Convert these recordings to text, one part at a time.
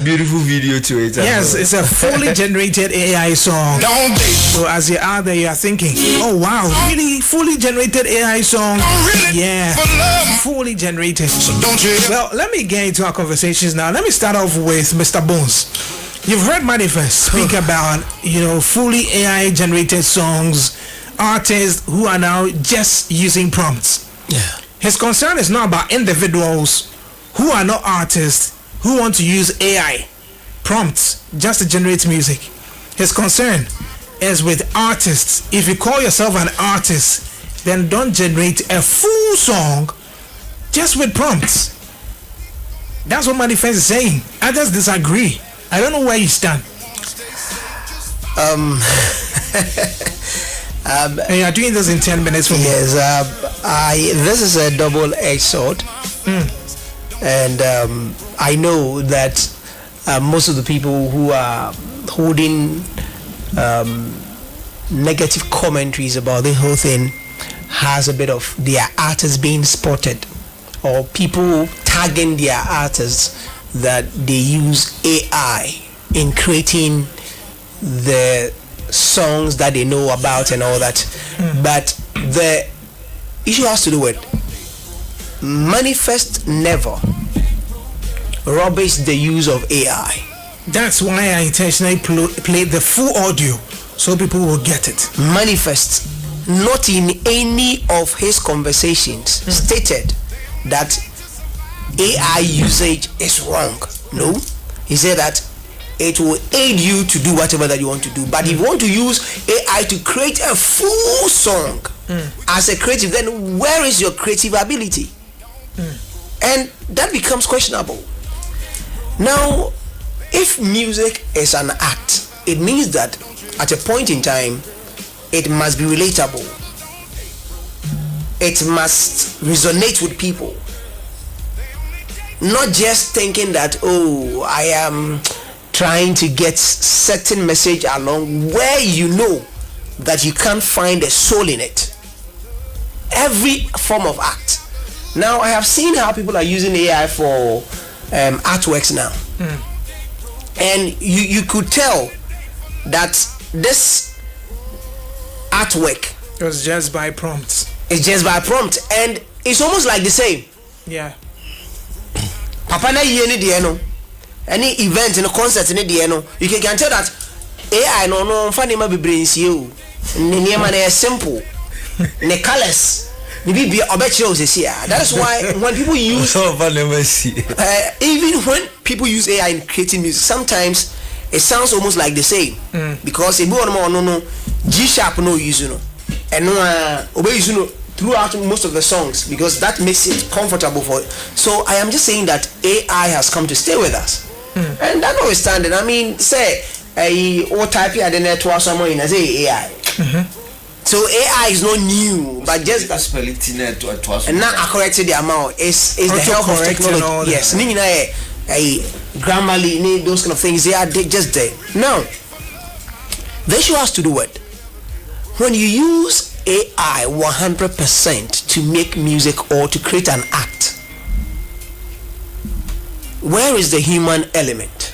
beautiful video to it. Yes, it's a fully generated AI song. So as you're out there, you are thinking, oh wow, really fully generated AI song? Yeah, fully generated. Well, let me get into our conversations now. Let me start off with Mr. Bones. You've heard Manifest speak about, fully AI generated songs, artists who are now just using prompts. Yeah. His concern is not about individuals who are not artists who want to use AI prompts just to generate music. His concern is with artists. If you call yourself an artist, then don't generate a full song just with prompts. That's what Manifest is saying. I just disagree. I don't know where you stand. And you're doing this in 10 minutes for me. Yes, this is a double-edged sword. And I know that most of the people who are holding negative commentaries about the whole thing has a bit of their artists being spotted, or people tagging their artists that they use AI in creating the songs that they know about and all that. But the issue has to do with Manifest never rubbish the use of AI. That's why I intentionally played the full audio so people will get it. Manifest, not in any of his conversations, stated that AI usage is wrong. No, he said that it will aid you to do whatever that you want to do. But if you want to use AI to create a full song as a creative, then where is your creative ability? And that becomes questionable. Now, if music is an act, it means that at a point in time, it must be relatable. It must resonate with people. Not just thinking that, oh, I am trying to get certain message along, where you know that you can't find a soul in it. Every form of act. Now, I have seen how people are using AI for artworks now. And you could tell that this artwork was just by prompts. It's just by prompt, and it's almost like the same. Yeah. Papa na ye ni de no. Any event in a concert in the no, you can tell that AI no funny ma bebre nsie o. Ne ma na simple. Ne colors. That is why when people use even when people use AI in creating music, sometimes it sounds almost like the same. Because if you no G sharp no use and no obey use throughout most of the songs, because that makes it comfortable for it. So I am just saying that AI has come to stay with us. And that notwithstanding, I mean, say what type of network someone in AI. So AI is not new, but just and now I corrected the amount. It's the help of technology. Yes, Grammarly, those kind of things. They are just there. Now, the issue has to do with when you use AI 100% to make music or to create an act. Where is the human element?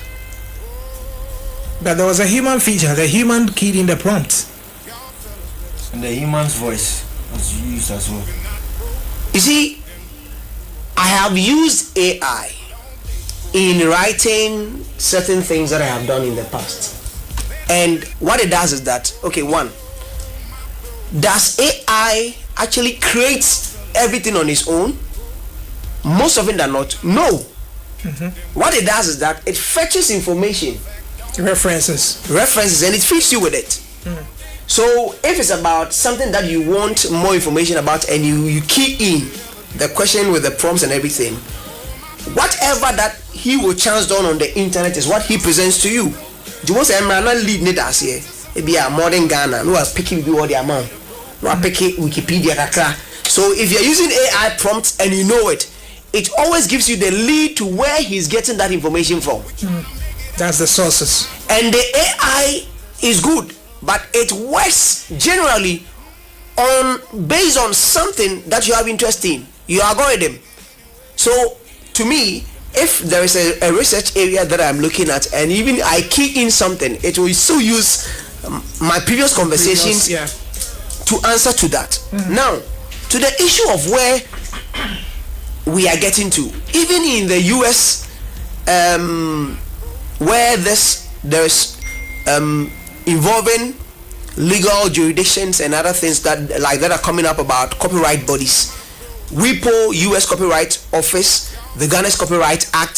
But there was a human feature. The human keyed in the prompt. And the human's voice was used as well. You see, I have used AI in writing certain things that I have done in the past. And what it does is that, okay, one, does AI actually create everything on its own? Most of it are not. No. What it does is that it fetches information. References, and it feeds you with it. So if it's about something that you want more information about and you key in the question with the prompts and everything, whatever that he will chance down on the internet is what he presents to you. Do you want to say I'm not leading it as here? It be a modern Ghana. No, I pick it all the amount. No, I pick it Wikipedia. So if you're using AI prompts and you know it, it always gives you the lead to where he's getting that information from. That's the sources. And the AI is good, but it works generally based on something that you have interest in, your algorithm. So to me, if there is a research area that I'm looking at, and even I key in something, it will still use my previous conversations to answer to that. Now, to the issue of where we are getting to, even in the US, where there's involving legal jurisdictions and other things that are coming up about copyright bodies. WIPO, US Copyright Office, the Ghana's Copyright Act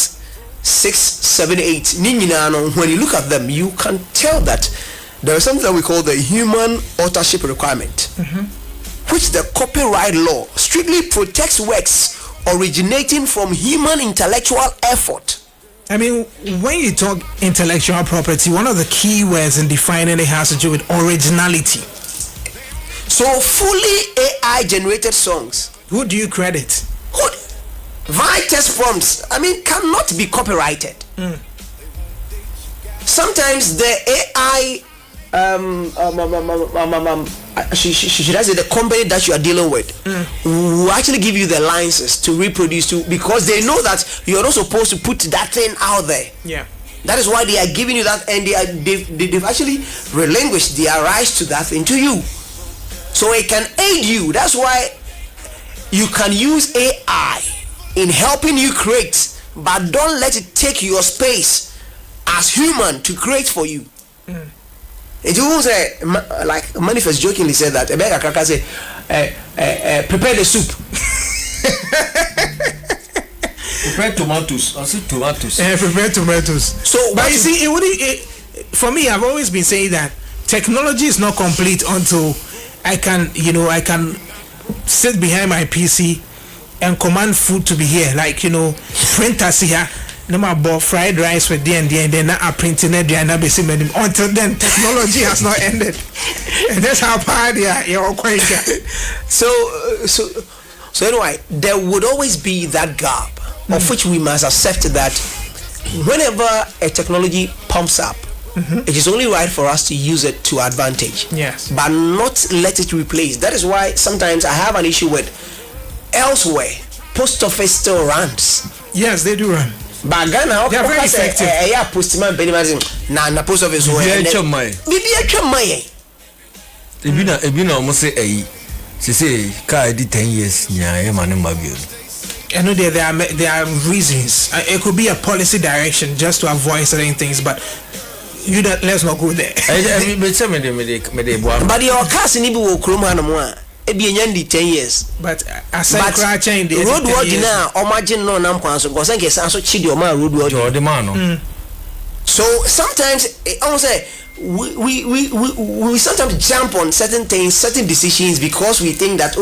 678. When you look at them, you can tell that there is something that we call the human authorship requirement, which the copyright law strictly protects works originating from human intellectual effort. I mean, when you talk intellectual property, one of the key words in defining it has to do with originality. So fully AI generated songs, who do you credit? Via test prompts, I mean, cannot be copyrighted. Sometimes the AI should I say the company that you are dealing with will actually give you the licenses to reproduce because they know that you are not supposed to put that thing out there. Yeah. That is why they are giving you that, and they've actually relinquished their rights to that thing to you. So it can aid you. That's why you can use AI in helping you create, but don't let it take your space as human to create for you. It will say, like Manifest jokingly said that, prepare the soup. Prepare tomatoes. I said tomatoes. Prepare tomatoes. So, but you see, for me, I've always been saying that technology is not complete until I can sit behind my PC and command food to be here. Like, printers here. No more fried rice with D&D and then I printing it until then technology has not ended. And that's how bad you're quite. So anyway, there would always be that gap of which we must accept that whenever a technology pumps up, it is only right for us to use it to advantage. Yes. But not let it replace. That is why sometimes I have an issue with elsewhere. Post office still runs. Yes, they do run. But Ghana, they are very effective. Postman na post office Ebina almost say she say car did 10 years I know there are reasons. It could be a policy direction just to avoid certain things, but let's not go there. But your cars in Ibu Krumana. It be 10 years. But aside change the road work now, imagine no namkwanso because I guess also chidi o man road work. So sometimes almost say we sometimes jump on certain things, certain decisions because we think that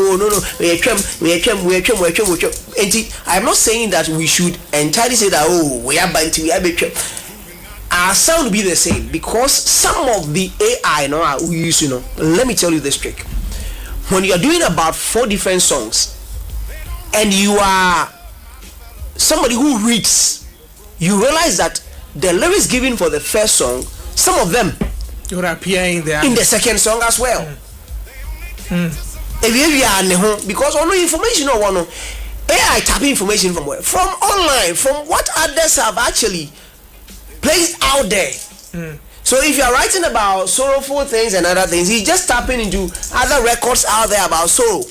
I am not saying that we should entirely say that we are bantu, we are between. Our sound will be the same because some of the AI we use, let me tell you this trick. When you are doing about 4 different songs and you are somebody who reads, you realize that the lyrics given for the first song, some of them would appear in the second song as well. Because on information or one AI tapping information from where? From online, from what others have actually placed out there. So if you are writing about sorrowful things and other things, he's just tapping into other records out there about sorrow.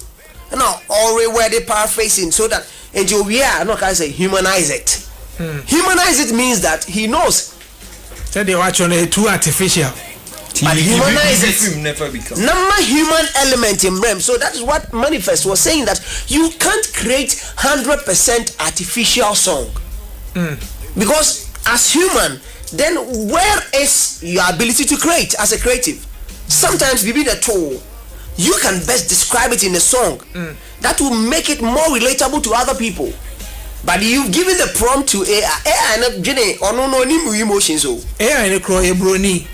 Already where they paraphrasing so that until I'm not gonna say humanize it. Humanize it means that he knows. So they watch on it too artificial. But humanize it. Number human element in REM. So that is what Manifest was saying, that you can't create 100% artificial song. Because as human, then where is your ability to create as a creative? Sometimes within a tool, you can best describe it in a song that will make it more relatable to other people. But you've given the prompt to AI and Jenny or no emotions. AI and a brony.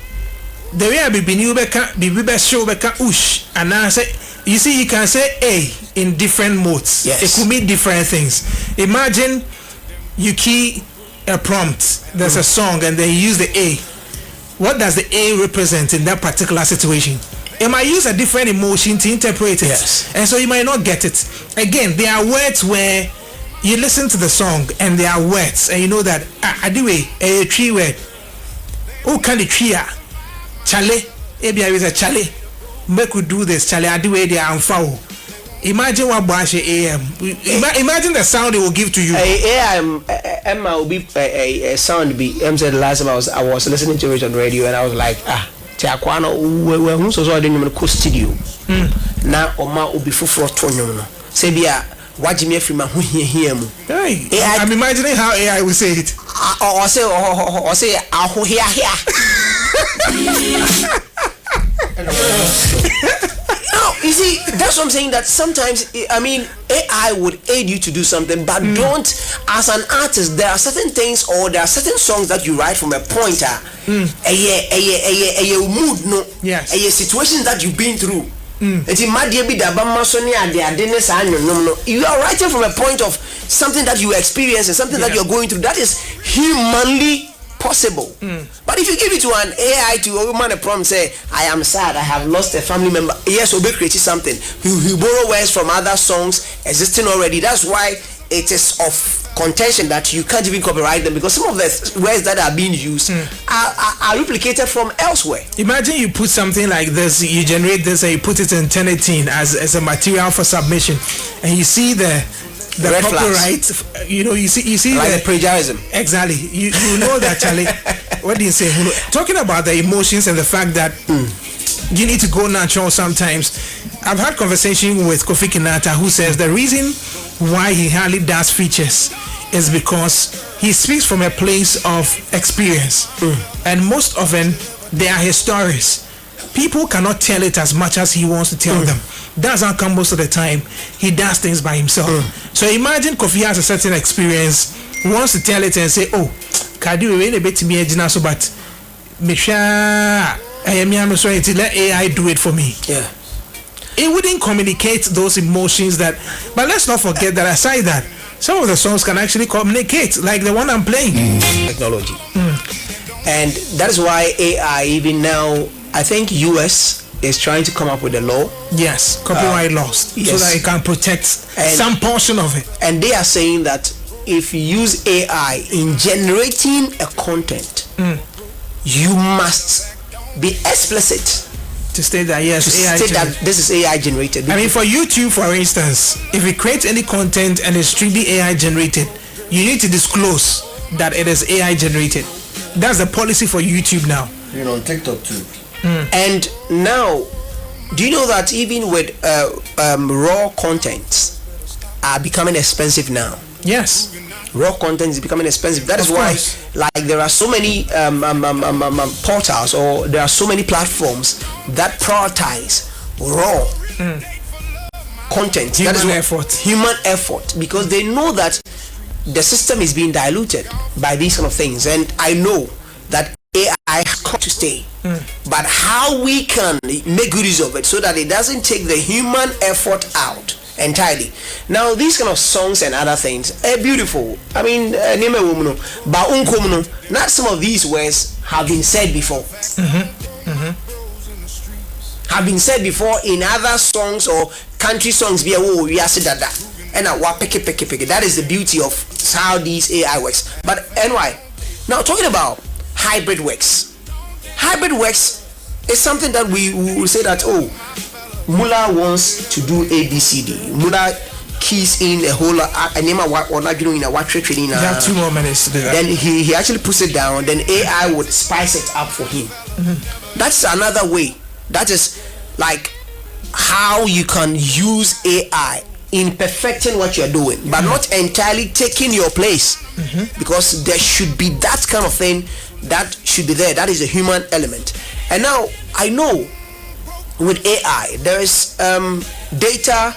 The way I be show ush and now say you see you can say A in different modes. Yes. It could mean different things. Imagine you key a prompt, there's a song and then you use the A. What does the A represent in that particular situation? It might use a different emotion to interpret it. Yes. And so you might not get it. Again, there are words where you listen to the song and there are words and you know that anyway a tree word. Oh, can the tree chale? Maybe I was a chale. Make we do this chale. Anyway, they are foul. Imagine what Bash AM. Imagine the sound it will give to you. Emma will be a sound be. Said the last time I was listening to it on radio and I was like, Tiakwano, who so I didn't even studio. Now Oma will be full for Tonyo. Sebia, watch me from my here. I'm imagining how AI will say it. Or say, I'll here. No, you see, that's what I'm saying. That sometimes, I mean, AI would aid you to do something, but don't. As an artist, there are certain things or there are certain songs that you write from a pointer, a mood, no, yes, a situation that you've been through. You are writing from a point of something that you experience and something that you're going through. That is humanly possible. But if you give it to an AI to a woman a prompt, say, I am sad, I have lost a family member, yes, will be creating something. He borrow words from other songs existing already. That's why it is of contention that you can't even copyright them, because some of the words that are being used are replicated from elsewhere. Imagine you put something like this, you generate this and you put it in Turnitin as a material for submission, and you see the red copyright flags. You see like the plagiarism. Exactly. You know that, Charlie. What do you say? Talking about the emotions and the fact that you need to go natural sometimes. I've had conversation with Kofi Kinata, who says the reason why he hardly does features is because he speaks from a place of experience, and most often they are his stories. People cannot tell it as much as he wants to tell them. That's how come most of the time he does things by himself. So imagine Kofi has a certain experience, wants to tell it and say, oh, Kadi we a bit me so, but make sure I am sorry to let AI do it for me. Yeah. It wouldn't communicate those emotions that, but let's not forget that aside that, some of the songs can actually communicate, like the one I'm playing. Technology. And that is why AI, even now, I think US is trying to come up with a law. Yes, copyright laws, yes, so that it can protect some portion of it. And they are saying that if you use AI in generating a content, you must be explicit to state that yes, to AI state that this is AI generated. I mean, for YouTube, for instance, if you create any content and it's strictly AI generated, you need to disclose that it is AI generated. That's the policy for YouTube now. You know, TikTok too. And now, do you know that even with raw contents are becoming expensive now? Yes. Raw content is becoming expensive. That is why, like, there are so many portals, or there are so many platforms that prioritize raw content. Human effort, because they know that the system is being diluted by these kind of things. And I know that AI has come to stay, but how we can make good use of it so that it doesn't take the human effort out entirely. Now these kind of songs and other things are beautiful. I mean, not some of these words have been said before. Have been said before in other songs or country songs. We are said that. And that is the beauty of how these AI works. But anyway, now talking about hybrid works. Hybrid works is something that we will say that, oh, Mula wants to do ABCD. Mula keys in a whole or not doing a what training. You have 2 more minutes to do that. Then he actually puts it down. Then AI would spice it up for him. That's another way. That is like how you can use AI in perfecting what you're doing, but not entirely taking your place, because there should be that kind of thing that should be there. That is a human element. And now I know with AI there is data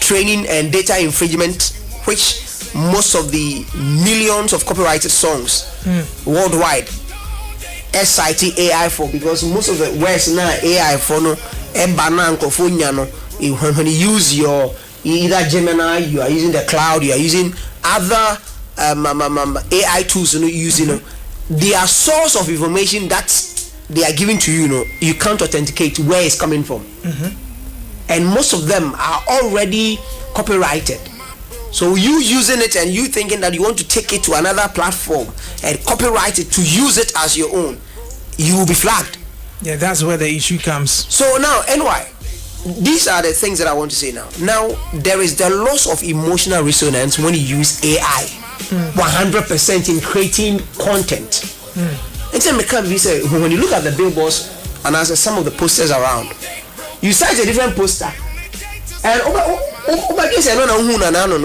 training and data infringement, which most of the millions of copyrighted songs worldwide cite AI for, because most of the words now AI for no when you use your either Gemini, you are using the cloud, you are using other AI tools, using their source of information that they are giving to you, you can't authenticate where it's coming from. And most of them are already copyrighted. So you using it and you thinking that you want to take it to another platform and copyright it to use it as your own, you will be flagged. Yeah, that's where the issue comes. So now, NY, these are the things that I want to say now. Now, there is the loss of emotional resonance when you use AI 100% in creating content. And then when you look at the billboards and as some of the posters around, you size a different poster. And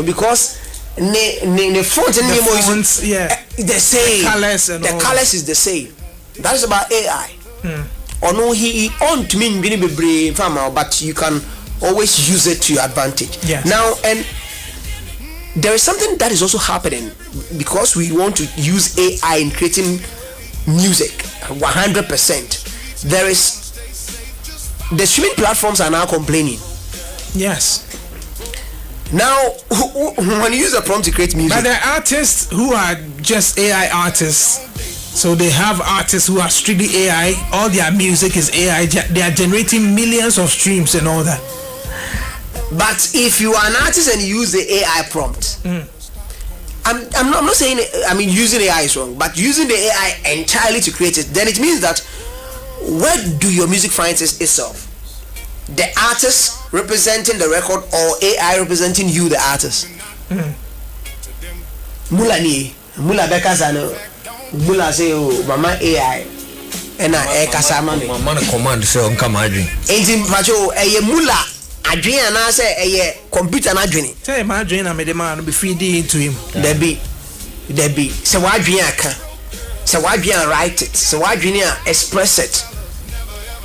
because the font and the fonts, the same. The colors is the same. That is about AI. Or no, he on to me be farmer, but you can always use it to your advantage. Yes. Now, and there is something that is also happening because we want to use AI in creating music 100%. There is the streaming platforms are now complaining. Yes. Now, when you use a prompt to create music, but there are artists who are just AI artists. So they have artists who are strictly AI. All their music is AI. They are generating millions of streams and all that. But if you are an artist and you use the AI prompt, I'm not saying using AI is wrong, but using the AI entirely to create it, then it means that where do your music find itself? The artist representing the record or AI representing you, the artist? Mula Bekazano. Mula say, oh, mama AI, and I kasama me. Mama command say on come adwin. Enti pacho mula adwin na say computer na adwin. Say my adwin na me the man be feeding into him. There be. Say what adwin aka. Say what adwin write it. Say what adwin express it.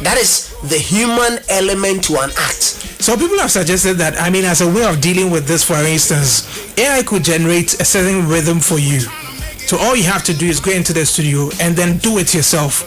That is the human element to an act. So people have suggested that, as a way of dealing with this, for instance, AI could generate a certain rhythm for you. So all you have to do is go into the studio and then do it yourself,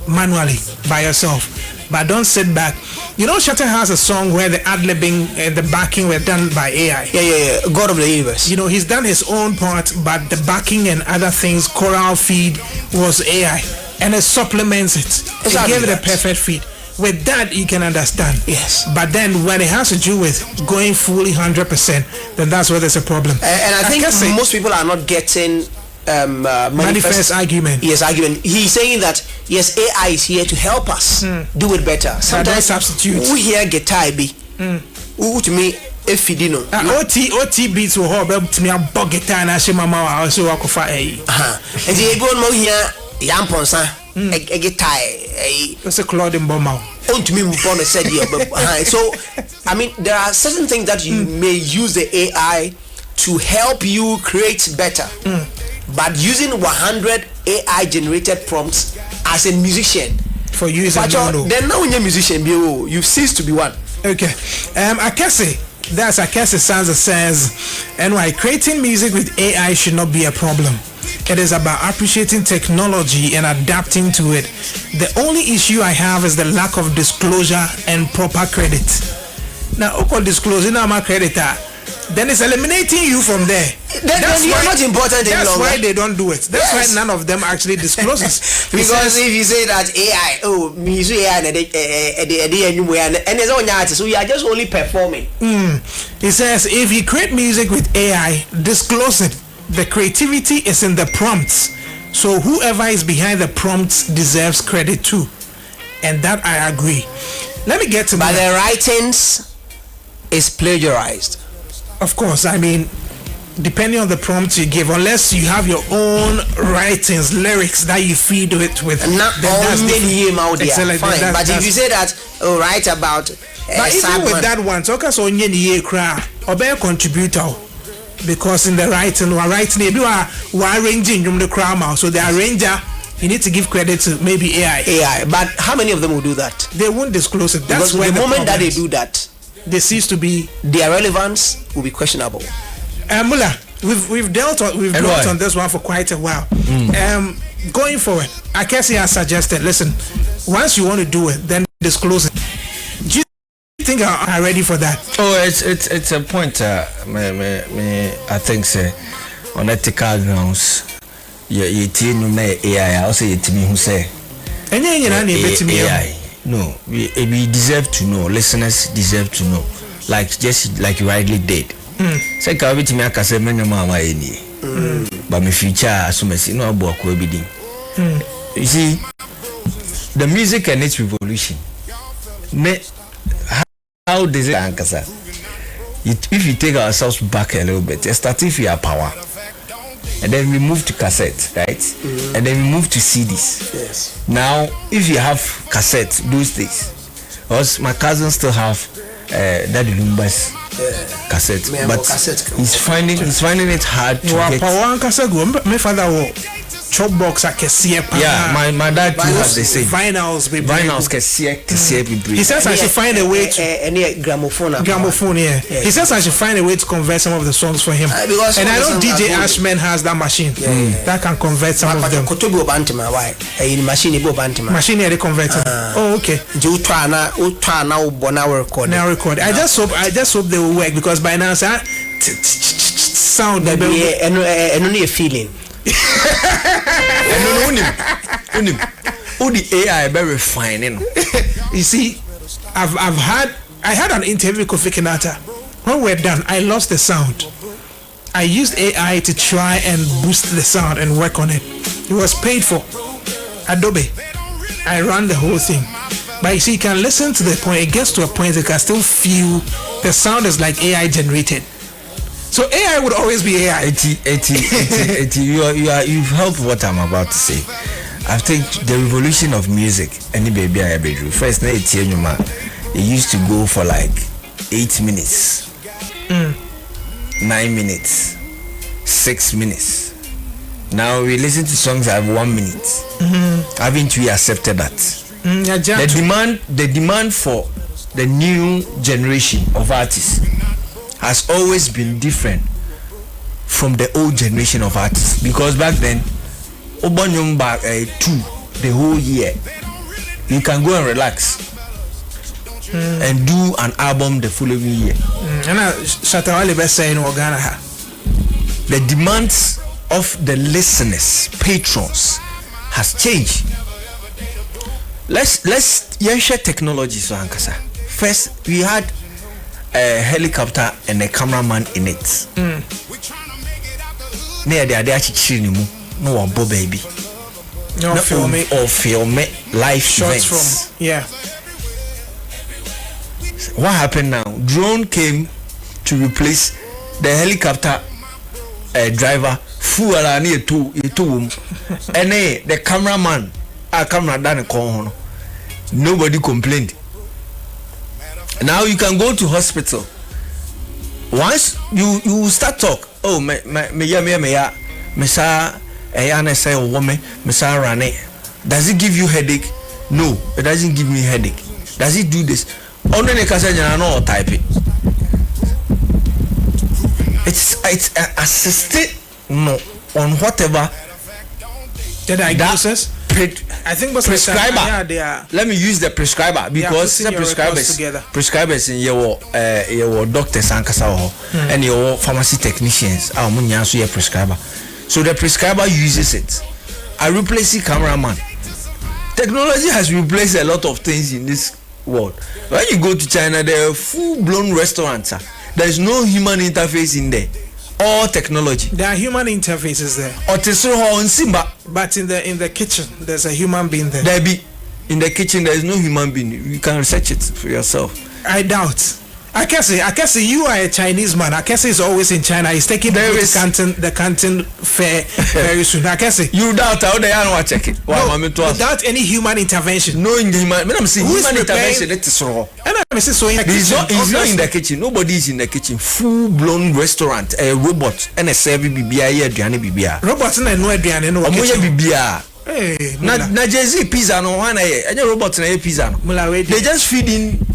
manually, by yourself. But don't sit back. You know, Shatter has a song where the ad-libbing and the backing were done by AI. Yeah. God of the universe. You know, he's done his own part, but the backing and other things, choral feed was AI. And it supplements it. It gave it a perfect feed. With that, you can understand. Yes. But then when it has to do with going fully 100%, then that's where there's a problem. And I think most people are not getting manifest argument. Yes, argument. He's saying that yes, AI is here to help us do it better. Sometimes substitute. We hear guitar be. Who to me if you know. OT beats will hold to me a bug guitar and I say mama also walk for a. And the go no here yamponsa a guitar it's a clothing bomb out. To me said so there are certain things that you may use the AI to help you create better. But using 100 AI generated prompts as a musician for you is then now when you're a musician you cease to be one. Okay. Akese, that's Akese Sansa says, and why creating music with AI should not be a problem. It is about appreciating technology and adapting to it. The only issue I have is the lack of disclosure and proper credit. Now, disclosing my creditor, then it's eliminating you from there. That's why not important any That's longer. why they don't do it. That's why none of them actually discloses. Because if you say that AI, me use AI and there's only artists, so we are just only performing. He says if you create music with AI, disclose it. The creativity is in the prompts. So whoever is behind the prompts deserves credit too. And that I agree. Let me get to but the writings is plagiarized. Of course, depending on the prompt you give, unless you have your own writings, lyrics that you feed it with. Not all many out there. Excellent. Fine. But if you say that, write about but even with that one, talk us on your cry or be a contributor. Because in the writing, we're arranging the crowd, so the arranger, you need to give credit to maybe AI. But how many of them will do that? They won't disclose it. That's because the moment that they do that, they cease to be. Their relevance will be questionable. Mullah, we've dwelt on this one for quite a while. Going forward, Akesi has suggested, listen, once you want to do it, then disclose it. Do you think are ready for that? Oh, it's a point. I think so. On ethical grounds, you team AI. Also, you team who say AI. No, we deserve to know. Listeners deserve to know. Like you rightly did. Say ka bit me aka say menyo ma eni. But me feature so mesi no abo akwa bidin. You see the music and its revolution. How does it ankasa? If you take ourselves back a little bit, start if we are power. And then we move to cassette, right? And then we move to CDs. Yes. Now, if you have cassette, those days, because my cousin still have Daddy Lumba's cassette, but he's finding it hard to get. My father chop box yeah, my dad too has the same vinyls he says I should find a way to any gramophone yeah. He says I should find a way to convert some of the songs for him, and I know DJ Ashman has that machine that can convert some of them. Machine they convert oh okay now record. I just hope they will work, because by now sound and only a feeling. The AI very refining. You see, I had an interview with Kofi Kinata. When we're done, I lost the sound. I used AI to try and boost the sound and work on it. It was paid for. Adobe. I ran the whole thing. But you see, you can listen to the point. It gets to a point you can still feel the sound is like AI generated. So AI would always be AI. You've helped what I'm about to say. I think the revolution of music, any baby I ever drew. First, it used to go for like 8 minutes, 9 minutes, 6 minutes. Now we listen to songs that have 1 minute. Haven't we accepted that? The demand for the new generation of artists has always been different from the old generation of artists, because back then Obanyum back 2 the whole year you can go and relax and do an album the following year. The demands of the listeners, patrons has changed. Let's share technology so ankasa. First we had a helicopter and a cameraman in it. Near the actually no baby. No film live shots events. From yeah. What happened now? Drone came to replace the helicopter driver. Full and the cameraman camera done a call. Nobody complained. Now you can go to hospital. Once you start talk, oh me sa ayana say woman me sa rane. Does it give you headache? No, it doesn't give me headache. Does it do this? Only the kasa no type it. It's assisted no on whatever the diagnosis. I think prescriber. Let me use the prescriber, because the prescribers in your doctors and your pharmacy technicians are your prescriber. So the prescriber uses it. I replace the cameraman. Technology has replaced a lot of things in this world. When you go to China, there are full-blown restaurants. There is no human interface in there. All technology. There are human interfaces there. But in the kitchen, there's a human being there. In the kitchen, there is no human being. You can research it for yourself. I doubt. I can say you are a Chinese man. I can say he's always in China. He's taking the Canton fair very soon. I can say you doubt. How they are check it. Without any human intervention. No human intervention. It is wrong. He's not in the kitchen. Nobody is in the kitchen. Full blown restaurant. A robot and a serving BBI. Robots and no Adrian. No BBI. Na Jay-Z pizza no one. Any robots na pizza. They just feed in.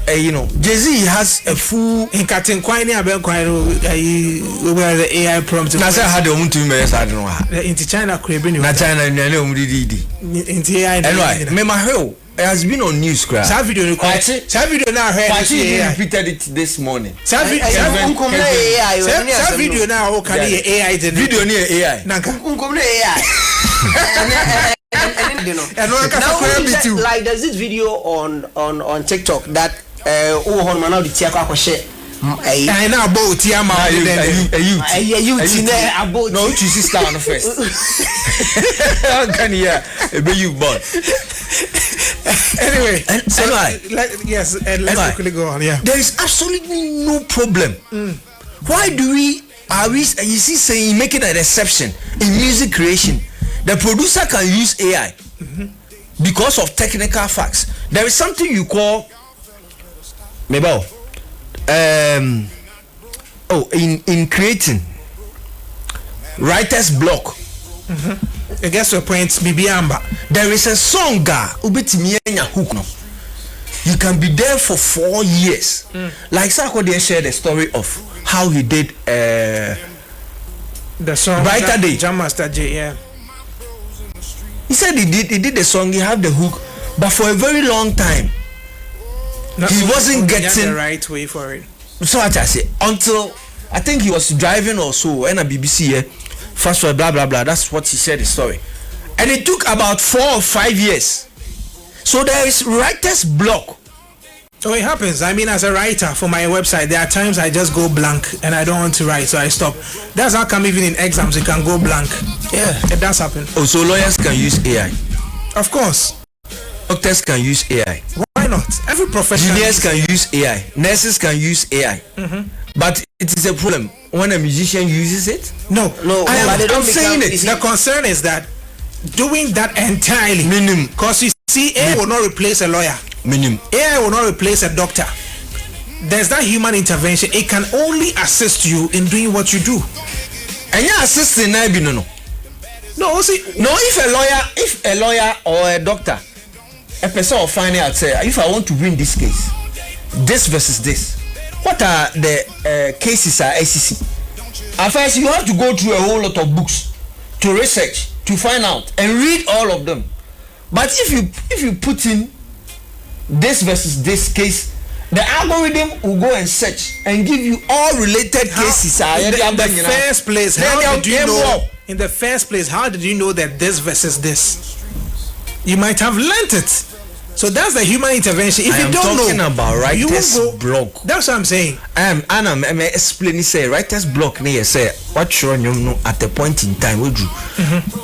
Jay-Z has a full in cutting quite near where the AI prompt. That's how they want to invest. I don't know. Into China, China, into AI. Anyway, it has been on news. That video now. Repeated it this morning. That video now. Okay, AI. Video near AI. Like there's this video on TikTok that I know about Yama. You about no, you see star on the first. How can you be you born? Anyway, so let's quickly go on. Yeah, there is absolutely no problem. Why do we you see saying making an exception in music creation? The producer can use AI because of technical facts. There is something you call maybe in creating writer's block. I guess your point, Bibiamba. There is a song hook no. You can be there for 4 years. Like Sarkodie shared the story of how he did the song Brighter Day. Jam Master J, yeah. He said he did the song, he had the hook, but for a very long time he wasn't getting the right way for it. So what I say, until I think he was driving or so, and a BBC here, fast forward, blah blah blah. That's what he said the story, and it took about 4 or 5 years. So there is writer's block. So it happens. I mean, as a writer for my website, there are times I just go blank and I don't want to write, so I stop. That's how come even in exams you can go blank. Yeah, it does happen. Oh, so lawyers can use AI. Of course. Doctors can use AI. Why not? Every profession. Engineers can use AI. Nurses can use AI. But it is a problem when a musician uses it. No. I'm saying it. The concern is that doing that entirely. Minimum. Because you see, AI will not replace a lawyer. Minimum. AI will not replace a doctor. There's that human intervention. It can only assist you in doing what you do. And you're assisting no. No, see, no. If a lawyer or a doctor, a person will find out say, if I want to win this case, this versus this, what are the cases are SEC? At first, you have to go through a whole lot of books to research, to find out, and read all of them. But if you put in this versus this case, the algorithm will go and search and give you all related cases. In the first place, how did you know? In the first place, how did you know that this versus this? You might have learnt it. So that's the human intervention. If you don't know, talking about writer's block. That's what I'm saying. I'm explaining. Say writer's block. Near say what you know at the point in time. Would you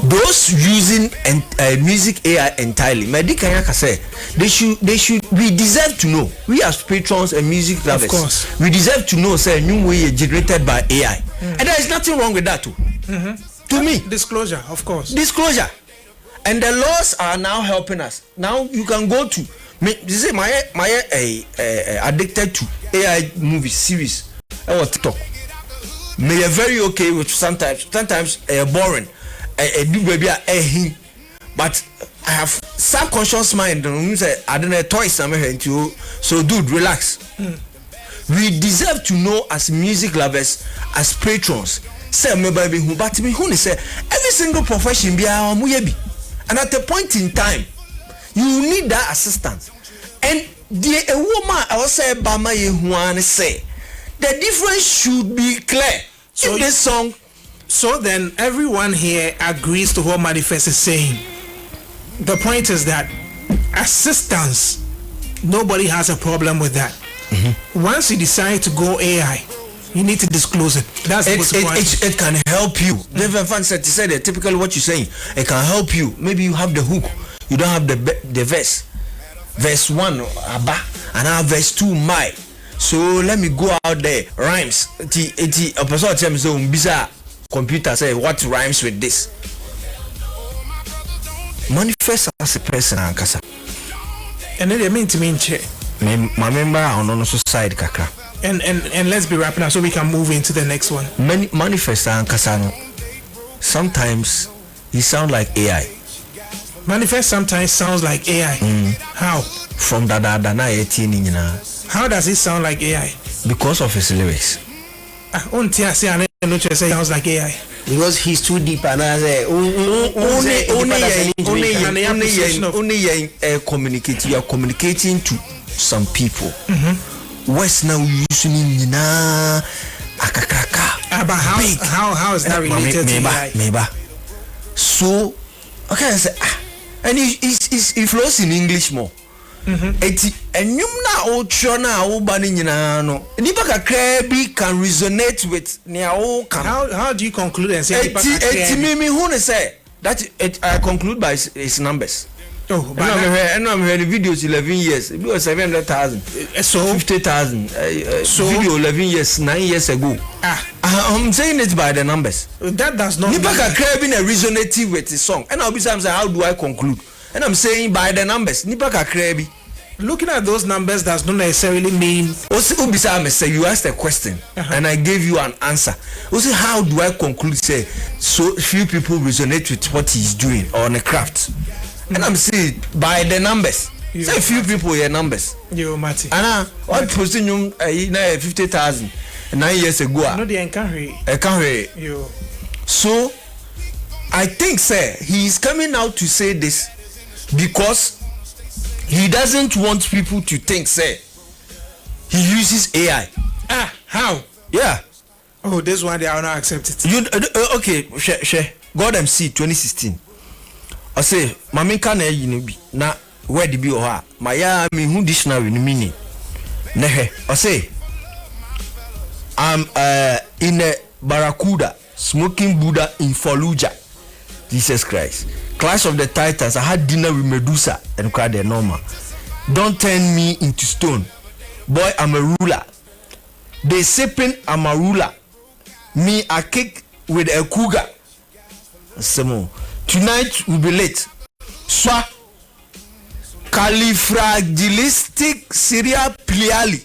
those using music AI entirely? Medicare say we deserve to know. We as patrons and music lovers, of course, we deserve to know. Say new way generated by AI, and there is nothing wrong with that too. To me, disclosure, of course, disclosure. And the laws are now helping us. Now you can go to this is my addicted to AI movie series or TikTok. May are very okay with sometimes boring. But I have subconscious mind. I don't know toys I'm into. So dude, relax. We deserve to know as music lovers, as patrons. Say me baby who, but me who say every single profession be our muyebi. And at a point in time, you need that assistance. And a woman I was say Bama Yehuan say the difference should be clear. So in this song. So then everyone here agrees to what Manifest is saying. The point is that assistance, nobody has a problem with that. Once you decide to go AI, you need to disclose it. That's it can help you. The fan said typically what you're saying. It can help you. Maybe you have the hook, you don't have the verse. Verse 1 Abba, and now verse 2 my. So let me go out there. Rhymes. A person tell me so bizarre computer say what rhymes with this. Manifest as a person and kasa. And then they mean to mean che. My member on also side kakra. And let's be wrapping up so we can move into the next one. Manifest and Kasano. Sometimes he sound like AI. Manifest sometimes sounds like AI. How? From Dana 18. How does it sound like AI? Because of his lyrics. Sounds like AI. Because he's too deep and I say only communicate. You are communicating to some people. West now using but how is that related to AI? Maybe. So okay, I say and it flows in English more. eti enyum na o tro na o ba ni nyina no nipa kakra bi can resonate with ne o can. How do you conclude and say nipa kakra eti me who ne say that I conclude by his numbers. Oh, but I'm heard the videos 11 years. It was 700,000. So 50,000. So video 11 years, 9 years ago. I'm saying it by the numbers. That does not. Nipa kakra bi na resonative with the song. And I'll be saying how do I conclude? And I'm saying by the numbers. Nipa kakra bi. Looking at those numbers does not necessarily mean. Say you asked a question and I gave you an answer. Also, how do I conclude? Say so few people resonate with what he's doing on the craft. And I'm saying by the numbers. Say few people here numbers. You Mati. And what posting you 50,000 9 years ago. No, they encourage. You. So I think sir he is coming out to say this because he doesn't want people to think say he uses AI. How? Yeah. Oh, this one they are not accept it. You okay? Share. God MC 2016. I say, Mami can you be na where the be or my me who dictionary ni meaning. Nehe. I say, I'm in a Barracuda smoking Buddha in Fallujah. Jesus Christ. Clash of the Titans. I had dinner with Medusa and cried the normal. Don't turn me into stone. Boy, I'm a ruler. They sipping, I'm a ruler. Me, I kick with a cougar. Samo. Tonight will be late. Swa califragilistic serial pliali.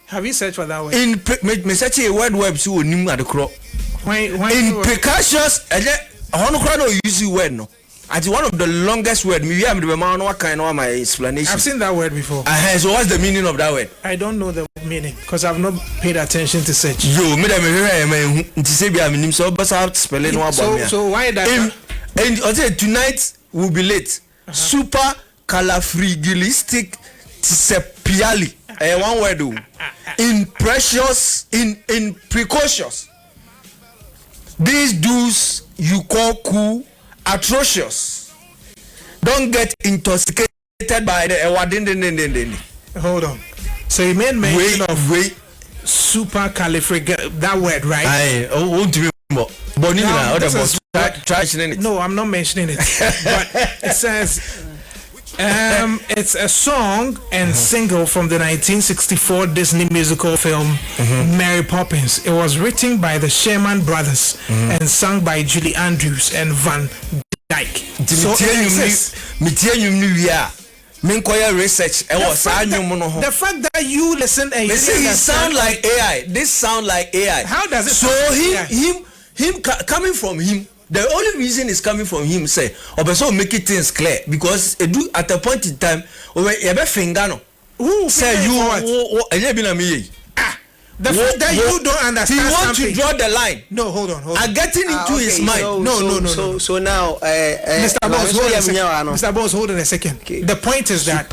Have you searched for that word? In me search a word so nim at the crop. In precautions, I don't know use the word no. It's one of the longest word. Maybe I'm the man what kind of my explanation. I've seen that word before. So what's the meaning of that word? I don't know the meaning because I've not paid attention to search. Yo, me say be am so but spelling no about me. So why that? And tonight will be late. Super calafrigilistic tisepiali. One word do. In precocious. These dudes you call cool, atrocious. Don't get intoxicated by the Hold on. So you made mention of super califragilistic, that word, right? No, I'm not mentioning it. But it says it's a song and single from the 1964 Disney musical film Mary Poppins. It was written by the Sherman Brothers and sung by Julie Andrews and Van Dyke. So research. The fact that you listen and you say he sound like AI. This sound like AI. How does it? So him coming from him. The only reason is coming from him say, so make it things clear because at a point in time, who say you the fact that you don't understand he wants something. To draw the line. No, hold on. I'm getting into his mind. So now, Mr. Boss, hold on a second. Okay. The point is that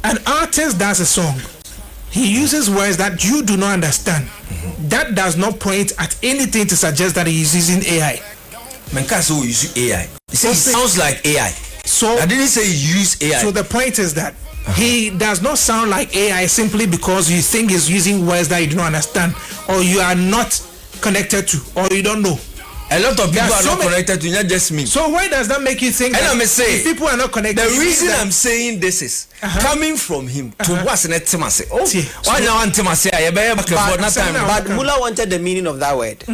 an artist does a song. He uses words that you do not understand. That does not point at anything to suggest that he is using AI. Menkaso use AI. He says it sounds like AI. So I didn't say he use AI. So the point is that he does not sound like AI simply because you think he's using words that you do not understand, or you are not connected to, or you don't know. A lot of people are not connected to, not just me. So why does that make you think that if people are not connected? The reason I'm saying this is coming from him to what's in it. Why now Timase? But Mula wanted the meaning of that word.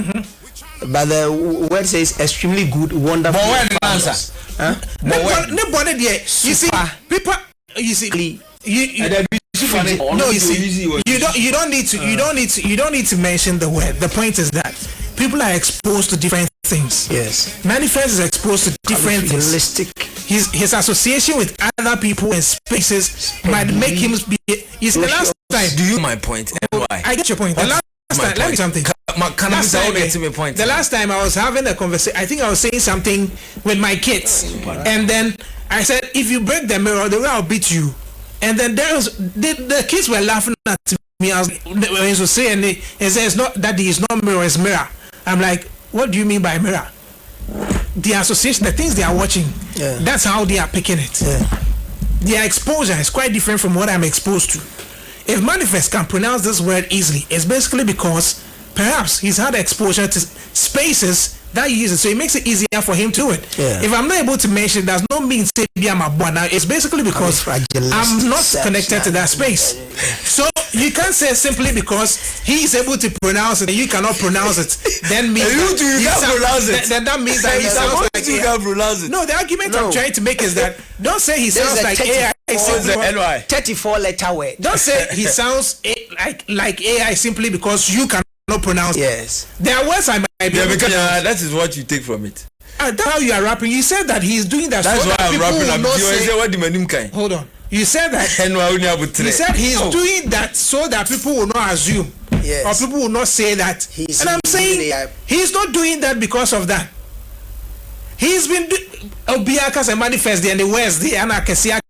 But the word says extremely good, wonderful. But when answer? You see, people. You see, you don't need to mention the word. The point is that people are exposed to different things. Yes. Manifest is exposed to different things. His association with other people and spaces might make him be. You see, the last time. Do you my point? And why? I get your point. The last time, let me something. The last time I was having a conversation, I think I was saying something with my kids, and then I said, if you break the mirror, the way I'll beat you. And then the kids were laughing at me. I was saying, they said, it's not that it's not mirror, it's mirror. I'm like, what do you mean by mirror? The association, the things they are watching, that's how they are picking it. their exposure is quite different from what I'm exposed to. If Manifest can pronounce this word easily, it's basically because perhaps he's had exposure to spaces that he uses, so it makes it easier for him to do it. Yeah. If I'm not able to mention, there's no means to be I'm a boy. Now it's basically because I'm not connected to that space. So you can't say simply because he is able to pronounce it and you cannot pronounce it. Then means then that means that he sounds like AI. No, the argument I'm trying to make is that don't say he sounds like AI. 34 letter word. Don't say he sounds like AI simply because you cannot pronounce. Yes. There are words I might be able to pronounce. That is what you take from it. That's how you are rapping. You said that he's doing that. That's so why that I'm rapping. Hold on. You said that. You said he's doing that so that people will not assume. Yes. Or people will not say that. And I'm saying he's not doing that because of that. He's been Obiakas and Manifest and the West, the Anakesia.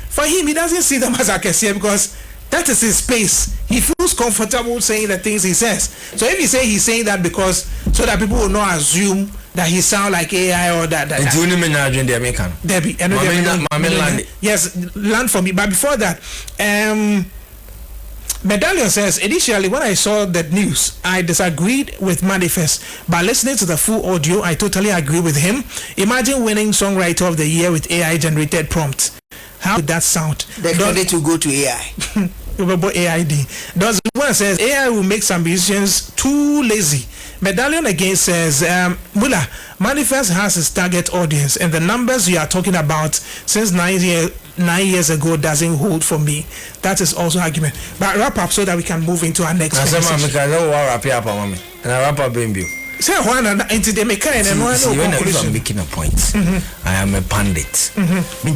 For him, he doesn't see them as Akesia because that is his space. He feels comfortable saying the things he says. So if you say he's saying that because so that people will not assume that he sound like AI or that. Debbie, yes, land for me. But before that, Medallion says, initially when I saw the news, I disagreed with Manifest. But listening to the full audio, I totally agree with him. Imagine winning Songwriter of the Year with AI generated prompts. How would that sound? The credit to go to AI. AID. Does one says AI will make some musicians too lazy. Medallion again says, Mula, Manifest has his target audience, and the numbers you are talking about since 9 years ago doesn't hold for me. That is also argument. But wrap up so that we can move into our next conversation. Say one into the mechanic and one I'm making a point. I am a pandit. Me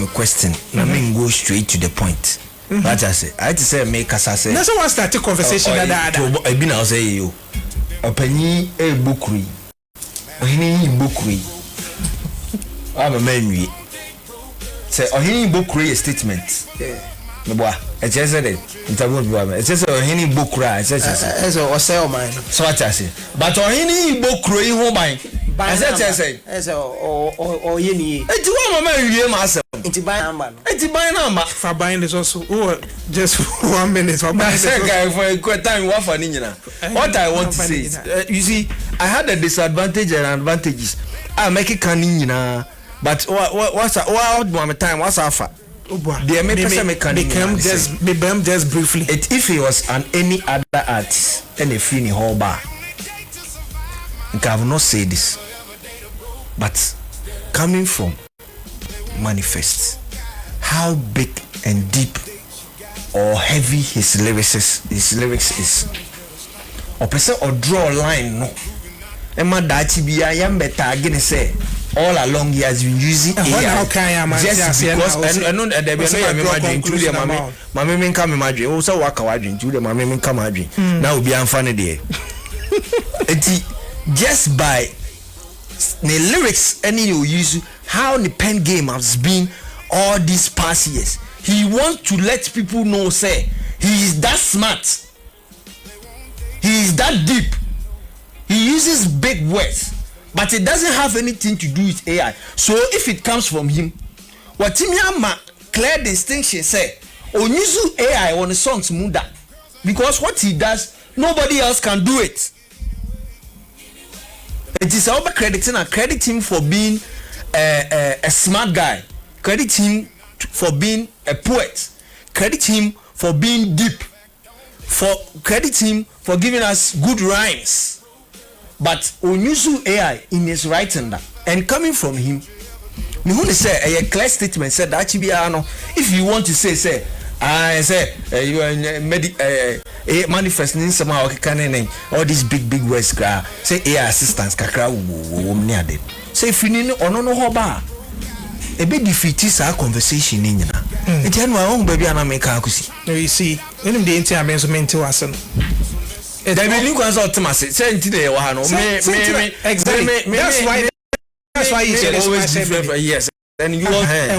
question. I mean go straight to the point. That's I say. I to say make us say. That's why start a conversation that I been now say you. Openi e bokuri. Ohini bokuri. I'm a man. Say ohini bokuri a statement. Yeah. No boy. I just said it. It's just ohini bokura. It's just or sell mine. So what I say. But ohini bokuri who mine. I said or yeni. It's one man you myself. It's buy number. It's buy number. For buying this also just 1 minute for buying for a good time what for Nina. What I want to say is you see I had a disadvantage and advantages. I make it canina but what's one time what's offer? Become just briefly. If he was an any other artist and a free whole bar. I will not say this, but coming from Manifest, how big and deep or heavy his lyrics is, or person or draw a line no. Emma Dachi be I am better again say all along he has been using AI just because I know that there be no imagine truly my men come imagine also work away to the my men come imagine now be unfunny there. Just by the lyrics any you use how the pen game has been all these past years. He wants to let people know say he is that smart. He is that deep. He uses big words, but it doesn't have anything to do with AI. So if it comes from him, what Timiyama clear distinction say, on use AI on the songs muda, because what he does, nobody else can do it. It is over credit him for being a smart guy. Credit him for being a poet. Credit him for being deep. Credit him for giving us good rhymes. But Onyusu AI in his writing that and coming from him, me who say a clear statement said that if you want to say I say you are manifesting somehow all these big words say AI assistants kakra wo say if you need no hoba a bit defeat is our conversation in it and my own baby and make akusi. You see when the entire measurement to us there be new consult say today exactly that's why it's always different yes. And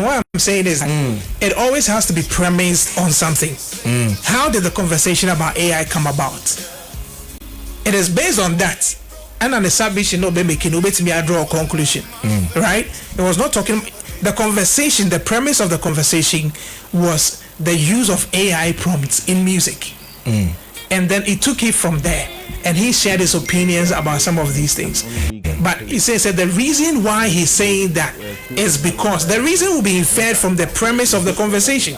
what I'm saying is it always has to be premised on something. How did the conversation about AI come about? It is based on that. And on the submission, no baby can obey me, I draw a conclusion. Right? It was not talking. the conversation, the premise of the conversation was the use of AI prompts in music. And then he took it from there, and he shared his opinions about some of these things. But he says that the reason why he's saying that is because the reason will be inferred from the premise of the conversation.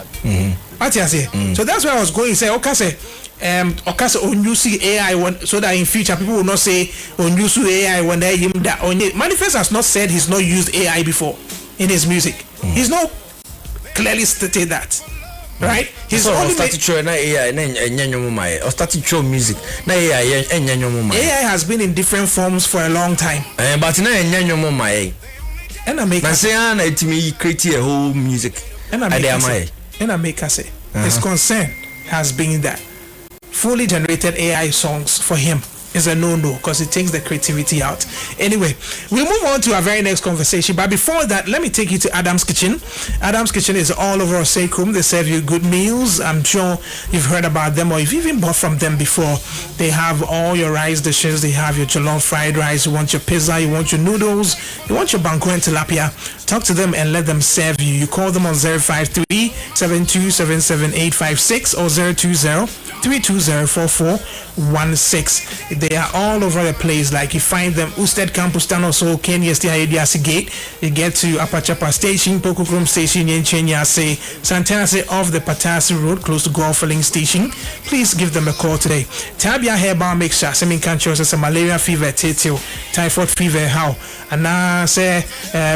What you say? So that's where I was going. Say, okay, say, Onyusi AI, so that in future people will not say Onyusi AI when they him that Manifest has not said he's not used AI before in his music. He's not clearly stated that. Right? He's only started showing AI or started showing music. AI has been in different forms for a long time. But now and I make it create a whole music. And I make us say his concern has been that fully generated AI songs for him is a no-no because it takes the creativity out. Anyway, we'll move on to our very next conversation. But before that, let me take you to Adam's Kitchen. Adam's Kitchen is all over Oseikum. They serve you good meals. I'm sure you've heard about them or you've even bought from them before. They have all your rice dishes. They have your jollof fried rice. You want your pizza. You want your noodles. You want your banku and tilapia. Talk to them and let them serve you. You call them on 053-7277856 or 020-320-4416. They are all over the place. Like you find them Usted Campus Town also Kenya Stiadiasi Gate. You get to Apachapa Station, Pokokrom Station, Yenchenya say Santana say off the Patasi Road close to Golf Filling Station. Please give them a call today. Tabia Herbal Mixture, Semin Cancer, some malaria fever, tetio, typhoid fever, how? And now say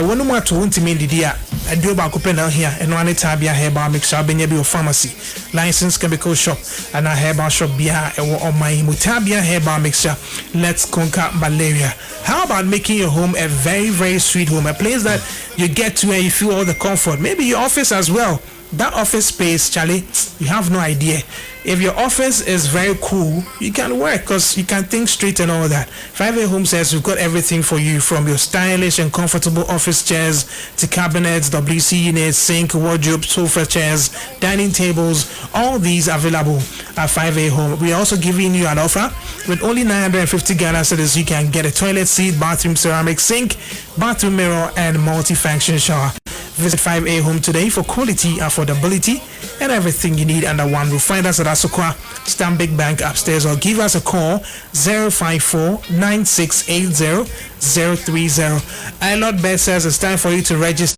one more to Didia. I do about Copenhagen here and one Tabia Herbal Mixture, Benyabi Pharmacy, licensed chemical shop, and a herbal shop beer or my Mutabia Herbal Mixture. Let's conquer malaria. How about making your home a very, very sweet home, a place that you get to and you feel all the comfort? Maybe your office as well. That office space, Charlie, you have no idea. If your office is very cool, you can work because you can think straight and all that. 5A Home says we've got everything for you, from your stylish and comfortable office chairs to cabinets, WC units, sink, wardrobe, sofa chairs, dining tables. All these available at 5A Home. We're also giving you an offer with only 950 Ghana cedis. You can get a toilet seat, bathroom ceramic sink, bathroom mirror, and multi-function shower. Visit 5A Home today for quality, affordability, and everything you need under one roof. Find us at Asokwa Stanbic Bank upstairs or give us a call 054-9680-030. Lord Beth says it's time for you to register.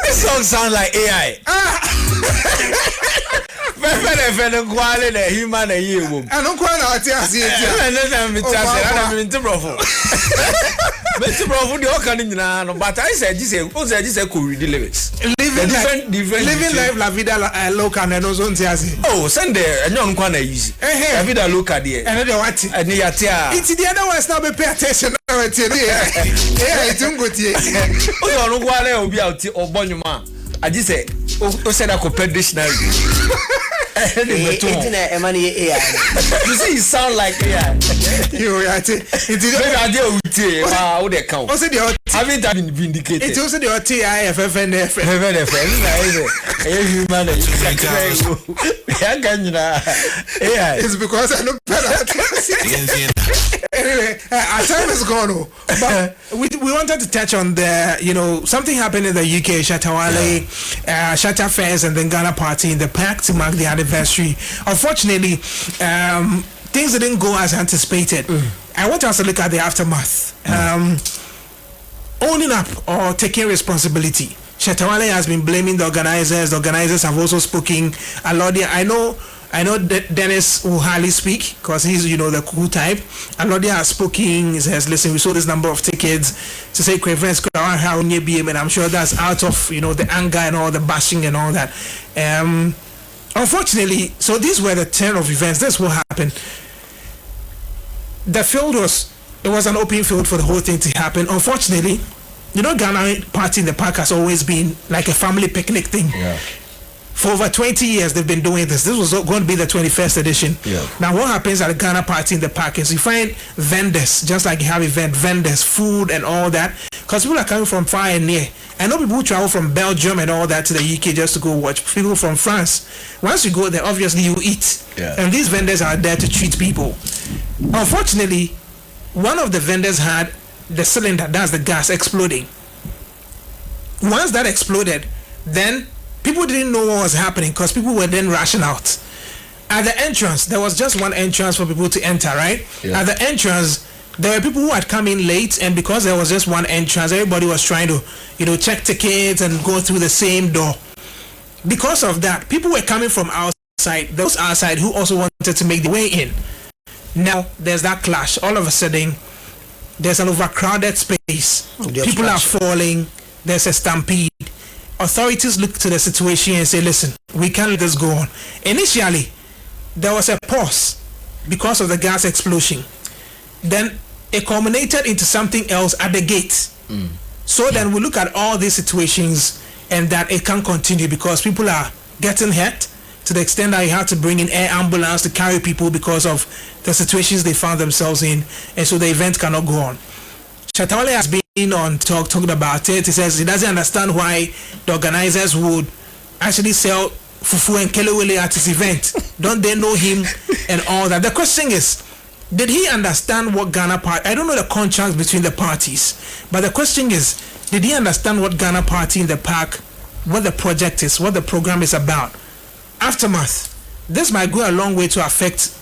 This song sounds like AI. Fẹ́rẹ̀ kwale na human na ye wo. Anu kwa na ati asie ti. Na mi ta se na mi ntibrofo. Me ntibrofo de o kan nyina no but I said this ko read the lyrics. Living life la vida loca na no so ntiase. Oh, send there enyo nkwa na use. La vida loca there. Ene de wati. Ene yate a. It's the other ones now be pay attention na wati ni. Eh, itungotie. O yo no kwa na obi a ti obonyuma. Aji say o said I could dictionary. You see, you sound like AI. You are also the haven't been vindicated. It's also the TIFFNF. It's because I look better. Anyway, our time is gone. But we wanted to touch on the, something happened in the UK, Shatawale, Shatta Fairs, and then Ghana Party in the park to mark the anniversary. Unfortunately, things didn't go as anticipated. I want us to look at the aftermath. Owning up or taking responsibility. Shatawale has been blaming the organizers. The organizers have also spoken. Allordia, I know Dennis will hardly speak because he's, the cool type. Allordia has spoken. He says, listen, we sold this number of tickets to say Cravens could have BM, and I'm sure that's out of, the anger and all the bashing and all that. Unfortunately, so these were the turn of events. That's what happened. The field was an open field for the whole thing to happen. Unfortunately, Ghana Party in the Park has always been like a family picnic thing. Yeah. For over 20 years, they've been doing this. This was going to be the 21st edition. Yeah. Now, what happens at the Ghana Party in the Park is you find vendors, just like you have vendors, food and all that, because people are coming from far and near. I know people who travel from Belgium and all that to the UK just to go watch. People from France. Once you go there, obviously you eat. Yeah. And these vendors are there to treat people. Unfortunately, one of the vendors had the cylinder, that's the gas, exploding. Once that exploded, then people didn't know what was happening because people were then rushing out. At the entrance, there was just one entrance for people to enter, right? Yeah. At the entrance, there were people who had come in late, and because there was just one entrance, everybody was trying to, check tickets and go through the same door. Because of that, people were coming from outside, those outside who also wanted to make the way in. Now, there's that clash. All of a sudden, there's an overcrowded space. People are falling. There's a stampede. Authorities look to the situation and say, listen, we can't let this go on. Initially, there was a pause because of the gas explosion. Then it culminated into something else at the gate. So then we look at all these situations and that it can't continue because people are getting hurt to the extent that you have to bring in air ambulance to carry people because of the situations they found themselves in, and so the event cannot go on. Shatawale has been on talking about it. He says he doesn't understand why the organizers would actually sell fufu and kelewele at his event. Don't they know him and all that? The question is, did he understand what Ghana Party? I don't know the contracts between the parties, but the question is, did he understand what Ghana Party in the Park, what the project is, what the program is about? Aftermath. This might go a long way to affect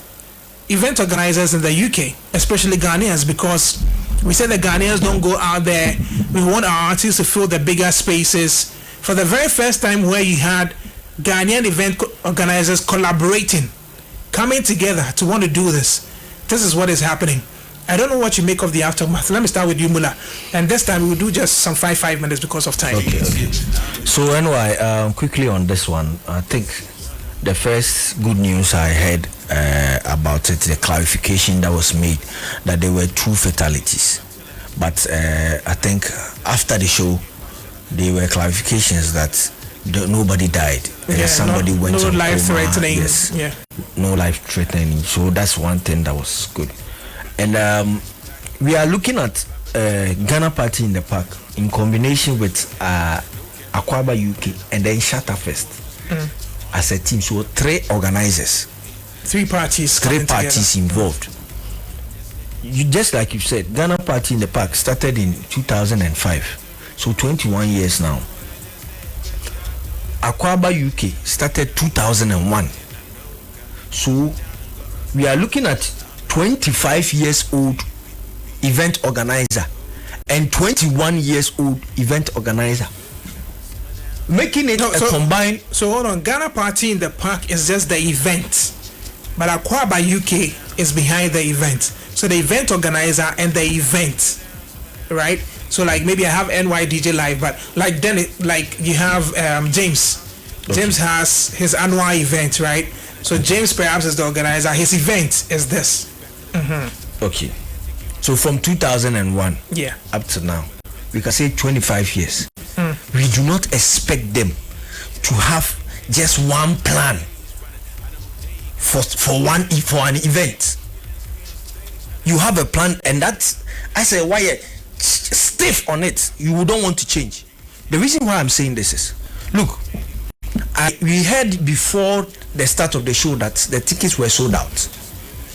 event organizers in the UK, especially Ghanaians, because we say the Ghanaians don't go out there. We want our artists to fill the bigger spaces. For the very first time where you had Ghanaian event organizers collaborating, coming together to want to do this. This is what is happening. I don't know what you make of the aftermath. Let me start with you, Mula. And this time we will do just some 5 minutes because of time. Okay. So anyway, quickly on this one, I think the first good news I heard about it, the clarification that was made that there were 2 fatalities. But I think after the show, there were clarifications that nobody died. Somebody went no on life coma. threatening. Yes. Yeah. No life threatening. So that's one thing that was good. And we are looking at Ghana Party in the Park in combination with Akwaba UK and then Shatta Fest as a team. So 3 organizers, 3 parties, 3 parties together involved. You just like you said, Ghana Party in the Park started in 2005, so 21 years now. Akwaba UK started 2001, so we are looking at 25 years old event organizer and 21 years old event organizer. making it combined. So hold on, Ghana Party in the Park is just the event, but Akwaba UK is behind the event. So the event organizer and the event, right? So like maybe I have NYDJ Live, but like then like you have James. Okay. James has his annual event, right? So James perhaps is the organizer. His event is this. Okay. So from 2001 up to now, we can say 25 years. We do not expect them to have just one plan for an event. You have a plan, and that's, I say, why stiff on it. You don't want to change. The reason why I'm saying this is, look, we heard before the start of the show that the tickets were sold out.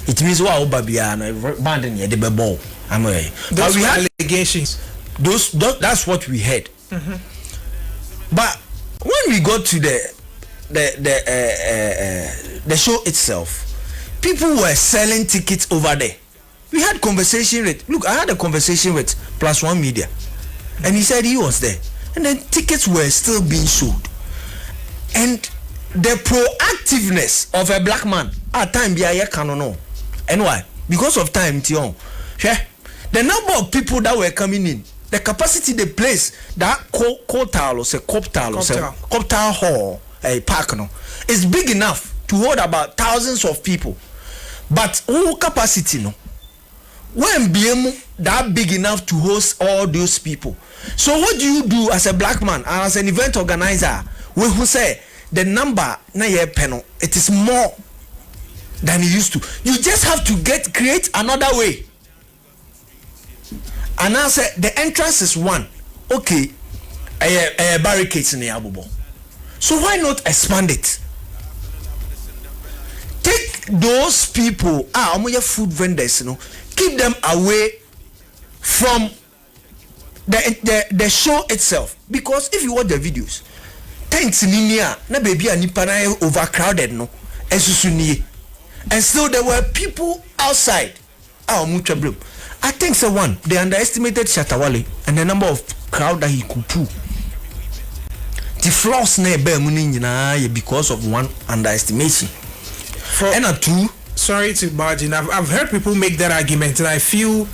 It means wow, Babiana, abandoning the ball. Those were allegations. That's what we heard. But when we got to the show itself, people were selling tickets over there. We had conversation with. Look, I had a conversation with Plus One Media, and he said he was there, and then tickets were still being sold. And the proactiveness of a black man at time be a canon. And why? Because of time, Tion. The number of people that were coming in, the capacity, the place, that Coptal Hall, a park, is big enough to hold about thousands of people. But who capacity, no? When BM that big enough to host all those people. So what do you do as a black man and as an event organizer? We who say the number na ye penal, it is more than it used to. You just have to create another way. And I say the entrance is one. Okay, barricades in the Abubo. So why not expand it? Take those people, food vendors, keep them away from the show itself. Because if you watch the videos, tents in India, na baby and Nipana overcrowded, no, and still there were people outside. I think they underestimated Shatawale and the number of crowd that he could pull. The floors because of one underestimation. And a two. Sorry to margin. I've heard people make that argument, and I feel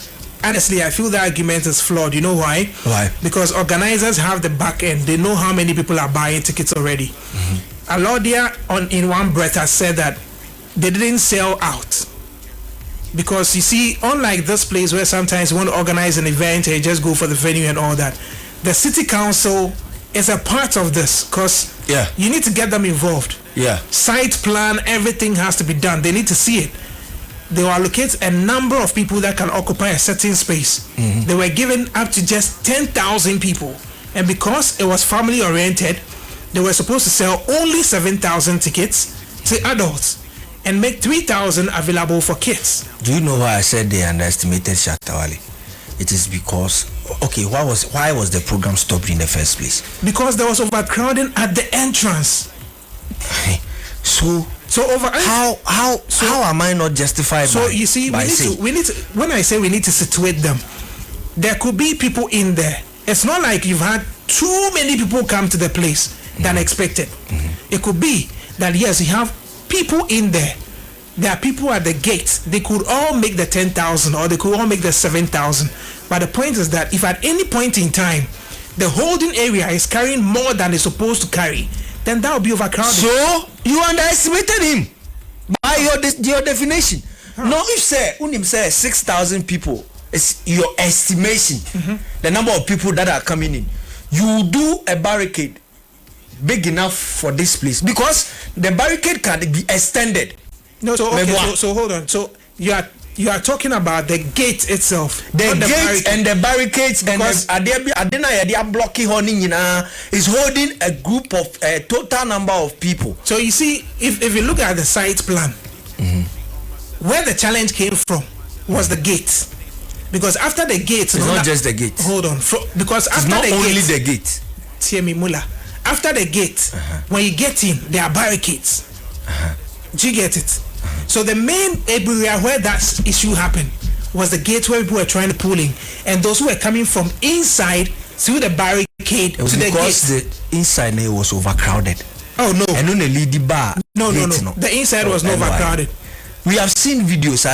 that argument is flawed. You know why? Why? Because organizers have the back end. They know how many people are buying tickets already. Allordia in one breath has said that they didn't sell out. Because you see, unlike this place where sometimes you want to organize an event and you just go for the venue and all that, the city council is a part of this, because you need to get them involved. Site plan, everything has to be done. They need to see it. They will allocate a number of people that can occupy a certain space. They were given up to just 10,000 people, and because it was family oriented, they were supposed to sell only 7,000 tickets to adults and make 3,000 available for kids. Do you know why I said they underestimated Shatawale? It is because, why was the program stopped in the first place? Because there was overcrowding at the entrance. How am I not justified? So you see, we need to. When I say we need to situate them, there could be people in there. It's not like you've had too many people come to the place than expected. It could be that yes, you have people in there. There are people at the gate. They could all make the 10,000 or they could all make the 7,000. But the point is that if at any point in time the holding area is carrying more than it's supposed to carry, then that will be overcrowded. So you underestimated him by your definition. No, if say 6,000 people is your estimation, the number of people that are coming in, you do a barricade big enough for this place because the barricade can be extended. No, so hold on. So you are talking about the gate itself. The gate and the barricades because and the blocking is holding a group of a total number of people. So you see, if you look at the site plan, where the challenge came from was the gate. Because after the gate, it's not just the gate. Hold on, because after not the only gate, the gate. After the gate, when you get in, there are barricades. Do you get it? So the main area where that issue happened was the gate where people were trying to pull in, and those who were coming from inside through the barricade to the gate. inside it was overcrowded. Oh no. And on the lady bar. No. The inside was not overcrowded. We have seen videos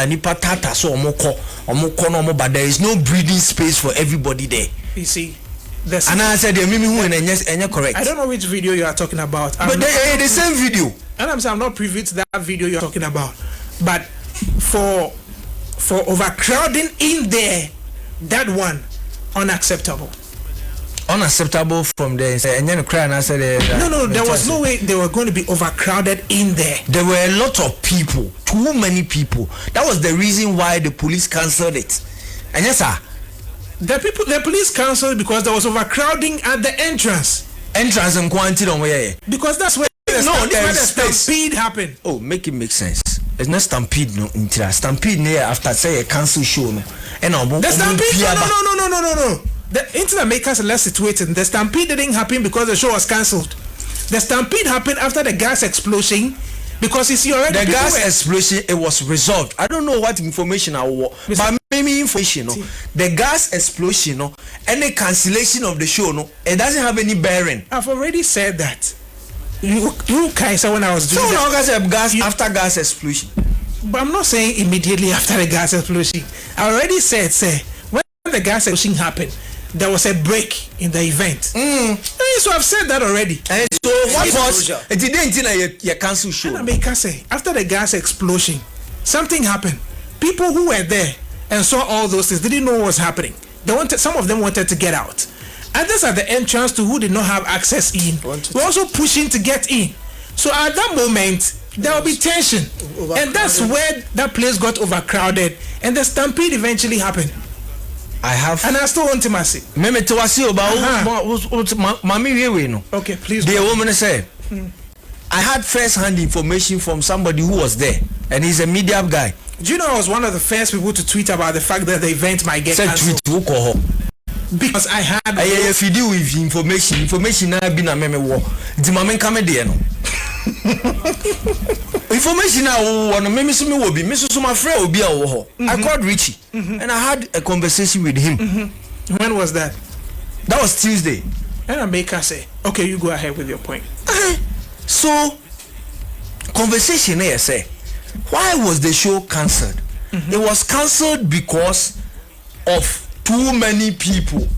but there is no breathing space for everybody there. You see, and I said, correct. I don't know which video you are talking about. But the same video. And I'm not privy to that video you're talking about. But for overcrowding in there, that one, unacceptable. Unacceptable from there. No, there was no way they were going to be overcrowded in there. There were a lot of people, too many people. That was the reason why the police cancelled it. And yes, sir. The police cancelled because there was overcrowding at the entrance. Entrance and quantity on where? Because that's where the stampede happened. Oh, make it make sense. It's not stampede, no. Stampede near after say a cancel show, no. And the stampede, no. The internet makers less situated. The stampede didn't happen because the show was cancelled. The stampede happened after the gas explosion because you see already the gas explosion, it was resolved. I don't know what information I want, but maybe information, no. The gas explosion, no, and the cancellation of the show, no, it doesn't have any bearing. I've already said that. You guys, when I was doing after gas explosion. But I'm not saying immediately after the gas explosion. I already said, when the gas explosion happened, there was a break in the event. So I've said that already. And so what was it? Didn't you cancel show? And I say after the gas explosion, something happened. People who were there and saw all those things didn't know what was happening. Some of them wanted to get out. Others at the entrance to who did not have access in were also pushing to get in. So at that moment, there will be tension. And that's where that place got overcrowded and the stampede eventually happened. And I still want to say. Okay, please. The woman said, I had first-hand information from somebody who was there, and he's a media guy. Do you know I was one of the first people to tweet about the fact that the event might get cancelled? Because I had if you deal with information I been a meme war. The moment come there no. Information I want me will be Mrs. My friend will be a I called Richie and I had a conversation with him. When was that? That was Tuesday. And I make her say, okay, you go ahead with your point. So conversation here say, why was the show cancelled? It was cancelled because of too many people.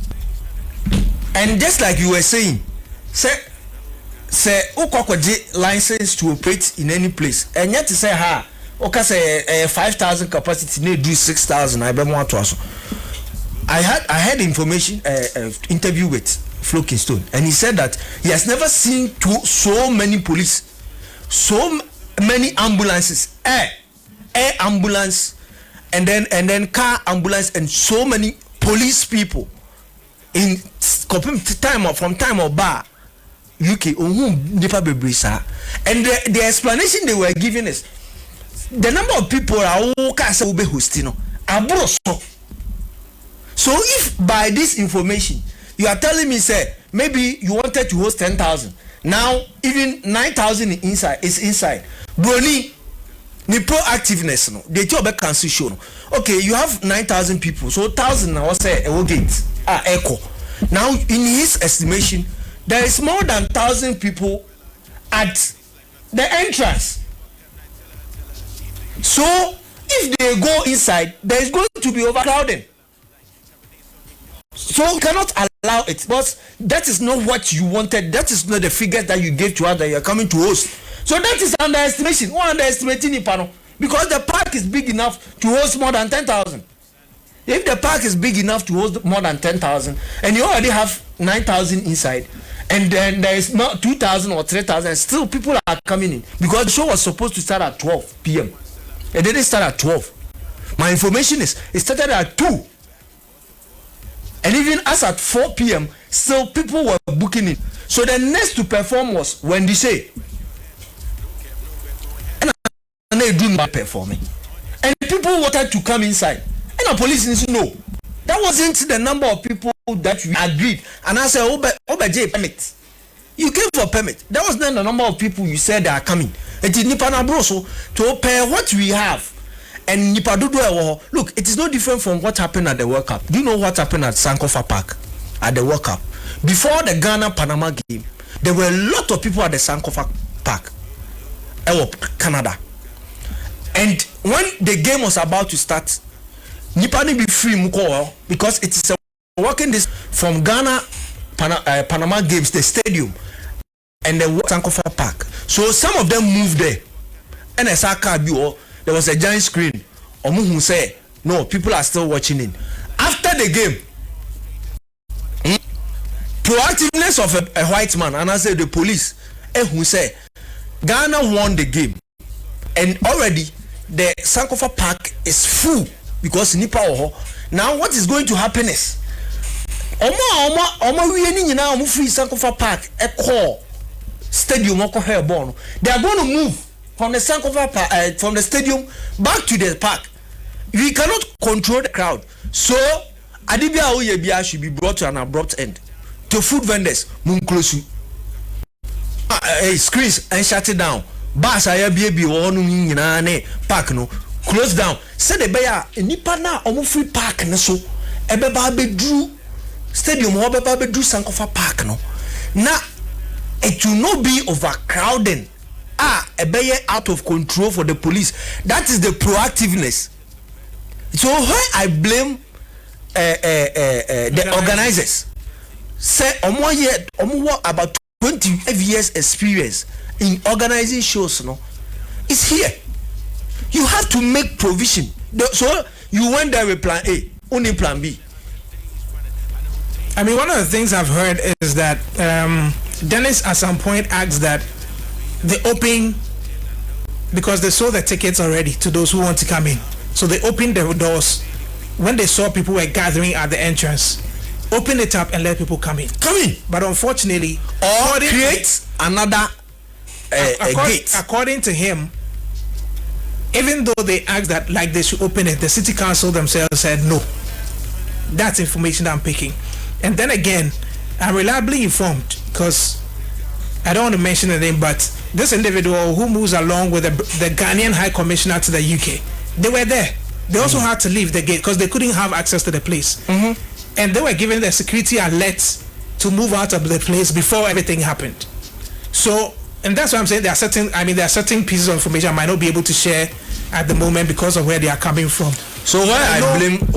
And just like you were saying, say ukwaje license to operate in any place. And yet to say say 5,000 capacity need do 6,000. I had information interview with Flo Kingston, and he said that he has never seen so many police, so many ambulances, air ambulance, and then car ambulance, and so many police people in from time of bar UK and the explanation they were giving is the number of people are hosting. So if by this information you are telling me say maybe you wanted to host 10,000, now even 9,000 is inside Brony the proactiveness no they tell about cancel show no. Okay, you have 9,000 people, so 1,000 I was say gate echo. Now in his estimation there is more than 1,000 people at the entrance. So if they go inside, there is going to be overcrowding. So you cannot allow it. But that is not what you wanted. That is not the figures that you gave to us that you are coming to host. So that is underestimation. We're underestimating it, panel, because the park is big enough to host more than 10,000. If the park is big enough to host more than 10,000, and you already have 9,000 inside, and then there is not 2,000 or 3,000, still people are coming in because the show was supposed to start at 12 p.m. It didn't start at 12. My information is it started at 2. And even as at 4 p.m., still people were booking in. So the next to perform was when they say, and they do not performing. And people wanted to come inside. And the police didn't know. That wasn't the number of people that we agreed. And I said, J permit. You came for permit. That was not the number of people you said they are coming. It is Nipana Broso to pay what we have. And Nipadudu, look, it is no different from what happened at the World Cup. Do you know what happened at Sankofa Park at the World Cup? Before the Ghana-Panama game, there were a lot of people at the Sankofa Park, Canada. And when the game was about to start, Nipani be free muko because it is a walking this from Ghana, Panama Games, the stadium, and the Sankofa Park. So some of them moved there, and I saw there was a giant screen. Omu say no, people are still watching it. After the game, proactiveness of a white man, and I said the police, who say Ghana won the game, and already the Sankofa Park is full because Nipa Oho. Now what is going to happen is Oma we any now free Sankofa Park a call stadium they are going to move from the Sankofa Park from the stadium back to the park. We cannot control the crowd, so Adibia Oyebia should be brought to an abrupt end. To food vendors Munklosu screens and shut it down. Bas I be one in park no close down. Say the bear nipa na omu free park no so ebeba be drew stadium obeba be drew Sankofa Park no. Na it will not be overcrowding. Ebeye out of control for the police. That is the proactiveness. So where I blame the organizers. Say omo about 20 years experience in organizing shows, no, it's here. You have to make provision. So you went there with plan A, only plan B. I mean, one of the things I've heard is that Dennis at some point asked that they open, because they sold the tickets already to those who want to come in. So they opened the doors when they saw people were gathering at the entrance. Open it up and let people come in. Come in. But unfortunately, or create another gate. According to him, even though they asked that like they should open it, the city council themselves said no. That's information that I'm picking. And then again, I'm reliably informed, because I don't want to mention the name, but this individual who moves along with the Ghanaian High Commissioner to the UK, they were there. They also had to leave the gate because they couldn't have access to the place. And they were given the security alerts to move out of the place before everything happened. So, and that's why I'm saying there are certain pieces of information I might not be able to share at the moment because of where they are coming from. So why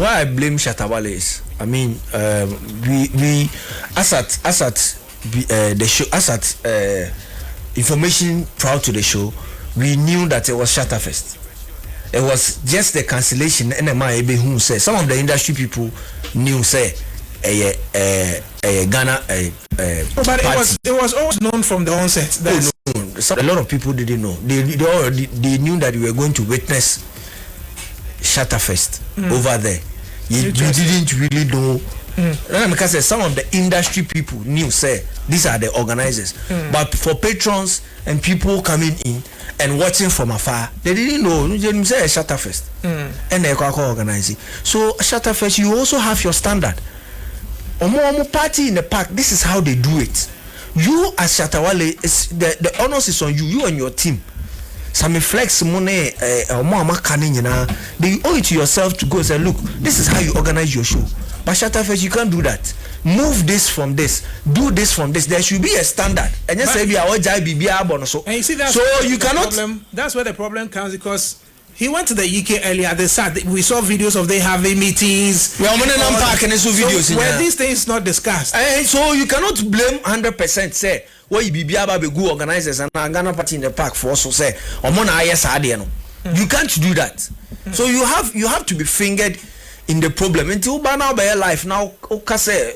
I blame Shatta Wale is, I mean, we as at the show, as at information prior to the show, we knew that it was Shatta Fest. It was just the cancellation. NMI who said some of the industry people knew say Ghana but it was always known from the onset. A lot of people didn't know. They knew that we were going to witness Shatta Fest over there. You didn't really know. Because some of the industry people knew say these are the organizers, but for patrons and people coming in and watching from afar, they didn't know. They didn't say a Shatta Fest and they organize it. So Shatta Fest, you also have your standard. Omo party in the park, this is how they do it. You as Shatta Wale, the honors is on you. You and your team. Some flex money, they owe it to yourself to go and say, look, this is how you organize your show. But Shatta Fest, you can't do that. Move this from this, do this from this. There should be a standard. And just say we are and you see that. So you cannot. That's where the problem comes, because he went to the UK earlier. They said we saw videos of they having meetings. We are videos. Were these things not discussed? And so you cannot blame 100%. Say where you be good organizers and Ghana party in the park for also say you can't do that. So you have to be fingered in the problem until now by your life now. Okay,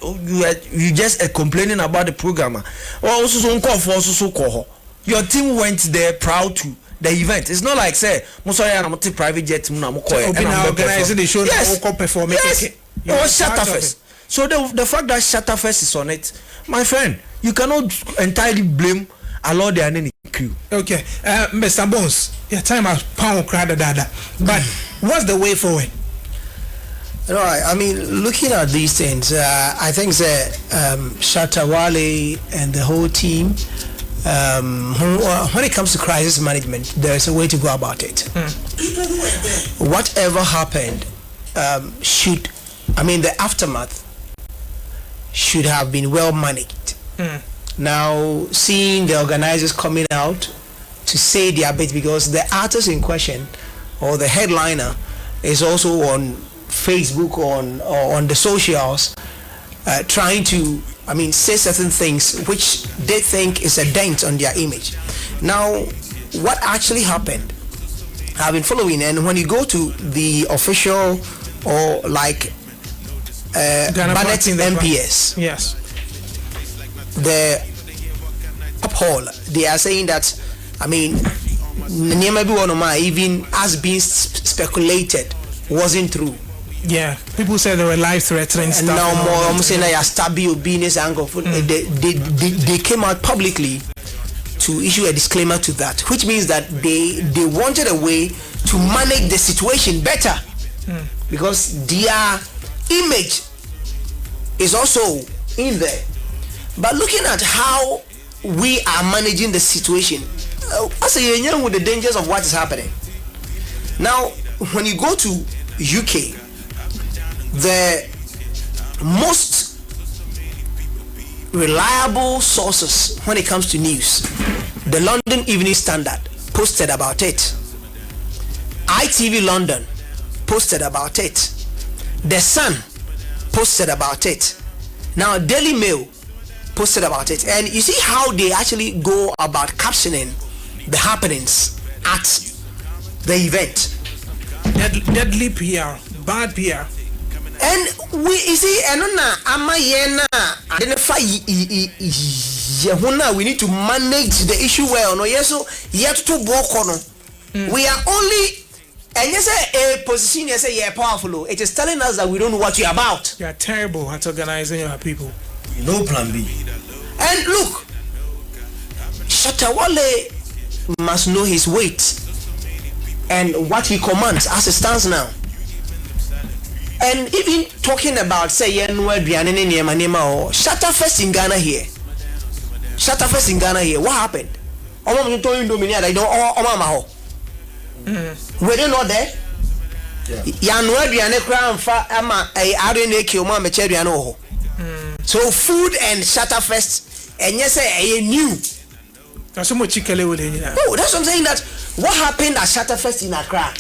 you just complaining about the programmer. Or also your team went there proud to the event. It's not like say I'm private jet organizing the show. Yes, performing. Yes, it was Shatta Fest. So the fact that Shatta Fest is on it, my friend, you cannot entirely blame Allordia and any crew. Okay, Mr. Bones, your time has pound crowded dada. But what's the way forward? Right, I mean, looking at these things, I think that Shatta Wale and the whole team, when it comes to crisis management, there's a way to go about it. Whatever happened the aftermath should have been well managed. Now, seeing the organizers coming out to say their bit, because the artist in question or the headliner is also on Facebook or on the socials, trying to, say certain things which they think is a dent on their image. Now, what actually happened? I've been following, and when you go to the official or like Bannett MPS, yes, the hall, they are saying that, even as being speculated, wasn't true. Yeah, people said they were life-threatening and stuff. Now more, I'm saying that stabby business angle. They came out publicly to issue a disclaimer to that, which means that they wanted a way to manage the situation better, because their image is also in there. But looking at how we are managing the situation, I say with the dangers of what is happening now. When you go to UK, the most reliable sources when it comes to news, the London Evening Standard posted about it, ITV London posted about it, The Sun posted about it, now Daily Mail posted about it. And you see how they actually go about captioning the happenings at the event. Deadly PR, bad PR. And we see, and identify we need to manage the issue well. No, yes, so yet to we are only, and you say a position, you say you're powerful. It is telling us that we don't know what you're about. You are terrible at organizing your people. No plan B. And look, Shatawale must know his weight and what he commands as it stands now. And even talking about say Shatterfest in Ghana here. Shatterfest in Ghana here. What happened? Were they not there? So food and Shatterfest and yes a new. That's so much chicken. Oh, that's what I'm saying. That what happened at Shatterfest in Accra?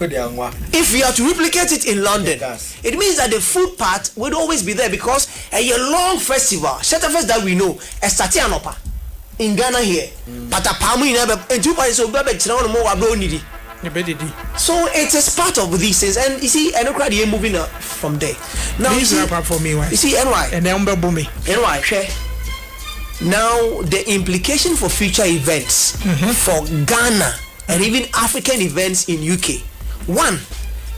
If we are to replicate it in London, it means that the food part would always be there, because a long festival, Shatterfest that we know, a Statianopa in Ghana here, but a palm in and 2 parts of Babbage more. So it is part of these things, and you see, and you're moving from there. Now you see, for me, you see, NY and then NY share. Now the implication for future events for Ghana and even African events in UK. One,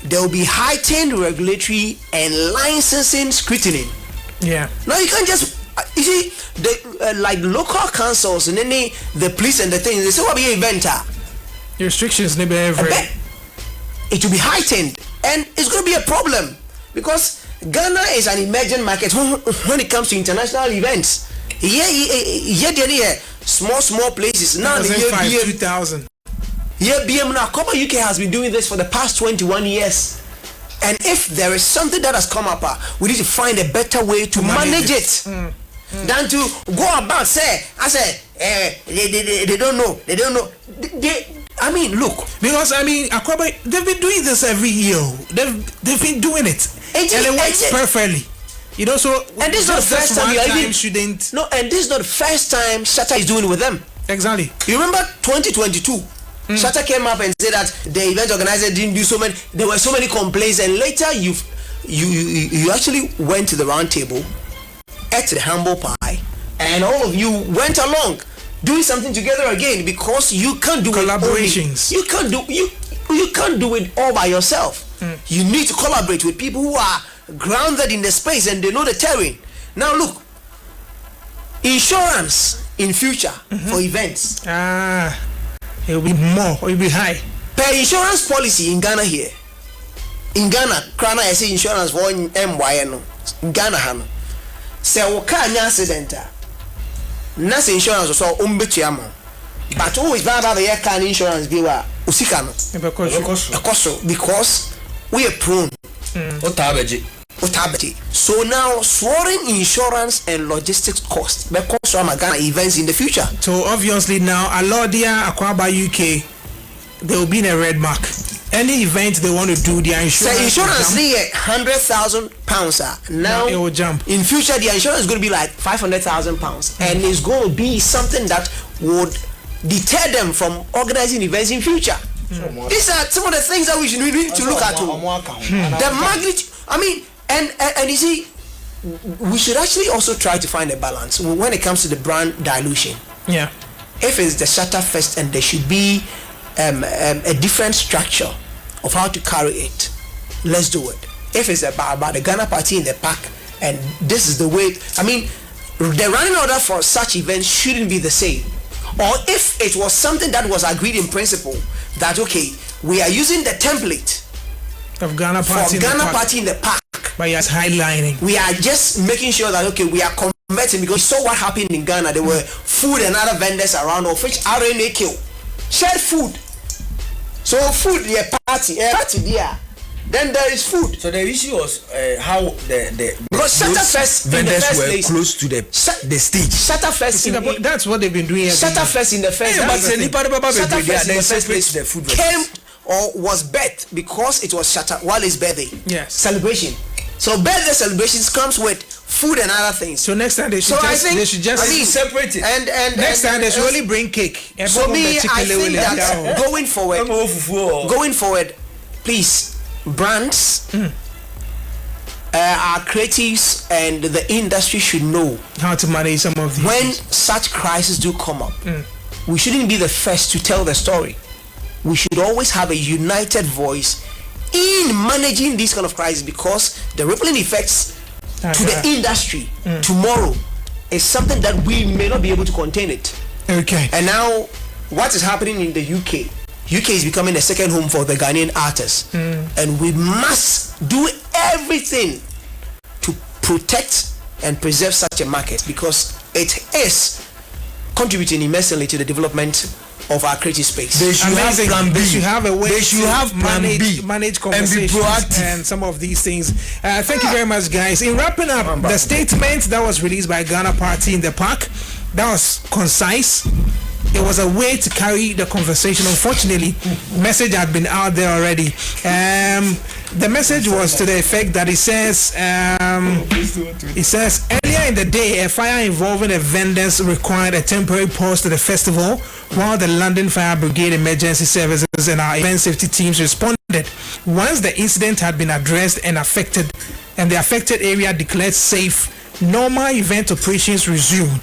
there will be heightened regulatory and licensing scrutiny. Yeah. Now you can't just you see the like local councils and then the police and the things. They say what be event. The restrictions never ever. It will be heightened, and it's going to be a problem, because Ghana is an emerging market when it comes to international events. Yeah, small places. Now the year 2000. Yeah, BM now, Copa UK has been doing this for the past 21 years. And if there is something that has come up, we need to find a better way to manage it. Than to go about say, they don't know. Look. Because Akoba, they've been doing this every year. They've been doing it. And it works perfectly. So and this is not the first time shouldn't. No, and this is not the first time Shatta is doing it with them. Exactly. You remember 2022? Shatta came up and said that the event organizer didn't do so many. There were so many complaints, and later you actually went to the round table, ate the humble pie, and all of you went along doing something together again, because you can't do collaborations. You can't do it all by yourself. You need to collaborate with people who are grounded in the space and they know the terrain. Now look, insurance in future for events. It will be more, it will be high. Per insurance policy in Ghana here. In Ghana, Krana I say insurance for MYN. Ghana hano. Say waka nya accident. Nas insurance so umbetuamo. But always baba the car insurance be wa usika no. Because we are prone. So now soaring insurance and logistics costs because some Ghana events in the future. So obviously now Allordia, Akwaba UK, they will be in a red mark. Any event they want to do, their insurance. So insurance £100,000. Now it will jump. In future, the insurance is going to be like £500,000, and it's going to be something that would deter them from organizing events in future. These are some of the things that we need to look at. The magnitude. I mean, and you see, we should actually also try to find a balance when it comes to the brand dilution. Yeah. If it's the Shatter Fest, and there should be a different structure of how to carry it, let's do it. If it's about the Ghana party in the park, and this is the way, I mean, the running order for such events shouldn't be the same. Or if it was something that was agreed in principle, that okay, we are using the template of Ghana party, party in the park, but yes, highlighting. We are just making sure that okay, we are converting, because we saw what happened in Ghana. There were food and other vendors around, of which RNA kill shared food. So food, the party there. Then there is food. So the issue was how the because Shatter Fest vendors were close to the stage. Shatter Fest, that's what they've been doing. Shatter Fest in the first. But Shatter Fest in the first place, the food came or was bet because it was Shatter Wale's birthday. Yes. Celebration. So birthday celebrations comes with food and other things. So next time they should just separate it. And next time they should only bring cake. So me, I think that going forward, please, brands, our creatives and the industry should know how to manage some of these. When such crises do come up, we shouldn't be the first to tell the story. We should always have a united voice in managing these kind of crises, because the rippling effects to the industry tomorrow is something that we may not be able to contain it. Okay. And now, what is happening in the UK? UK is becoming a second home for the Ghanaian artists, and we must do everything to protect and preserve such a market, because it is contributing immensely to the development of our creative space. They should have plan B. They should have a way to manage conversations and be proactive and some of these things. Thank you very much, guys. In wrapping up, the statement that was released by Ghana Party in the Park, that was concise. It was a way to carry the conversation. Unfortunately, message had been out there already. The message was to the effect that it says earlier in the day, a fire involving the vendors required a temporary pause to the festival while the London Fire Brigade emergency services and our event safety teams responded. Once the incident had been addressed and the affected area declared safe, normal event operations resumed.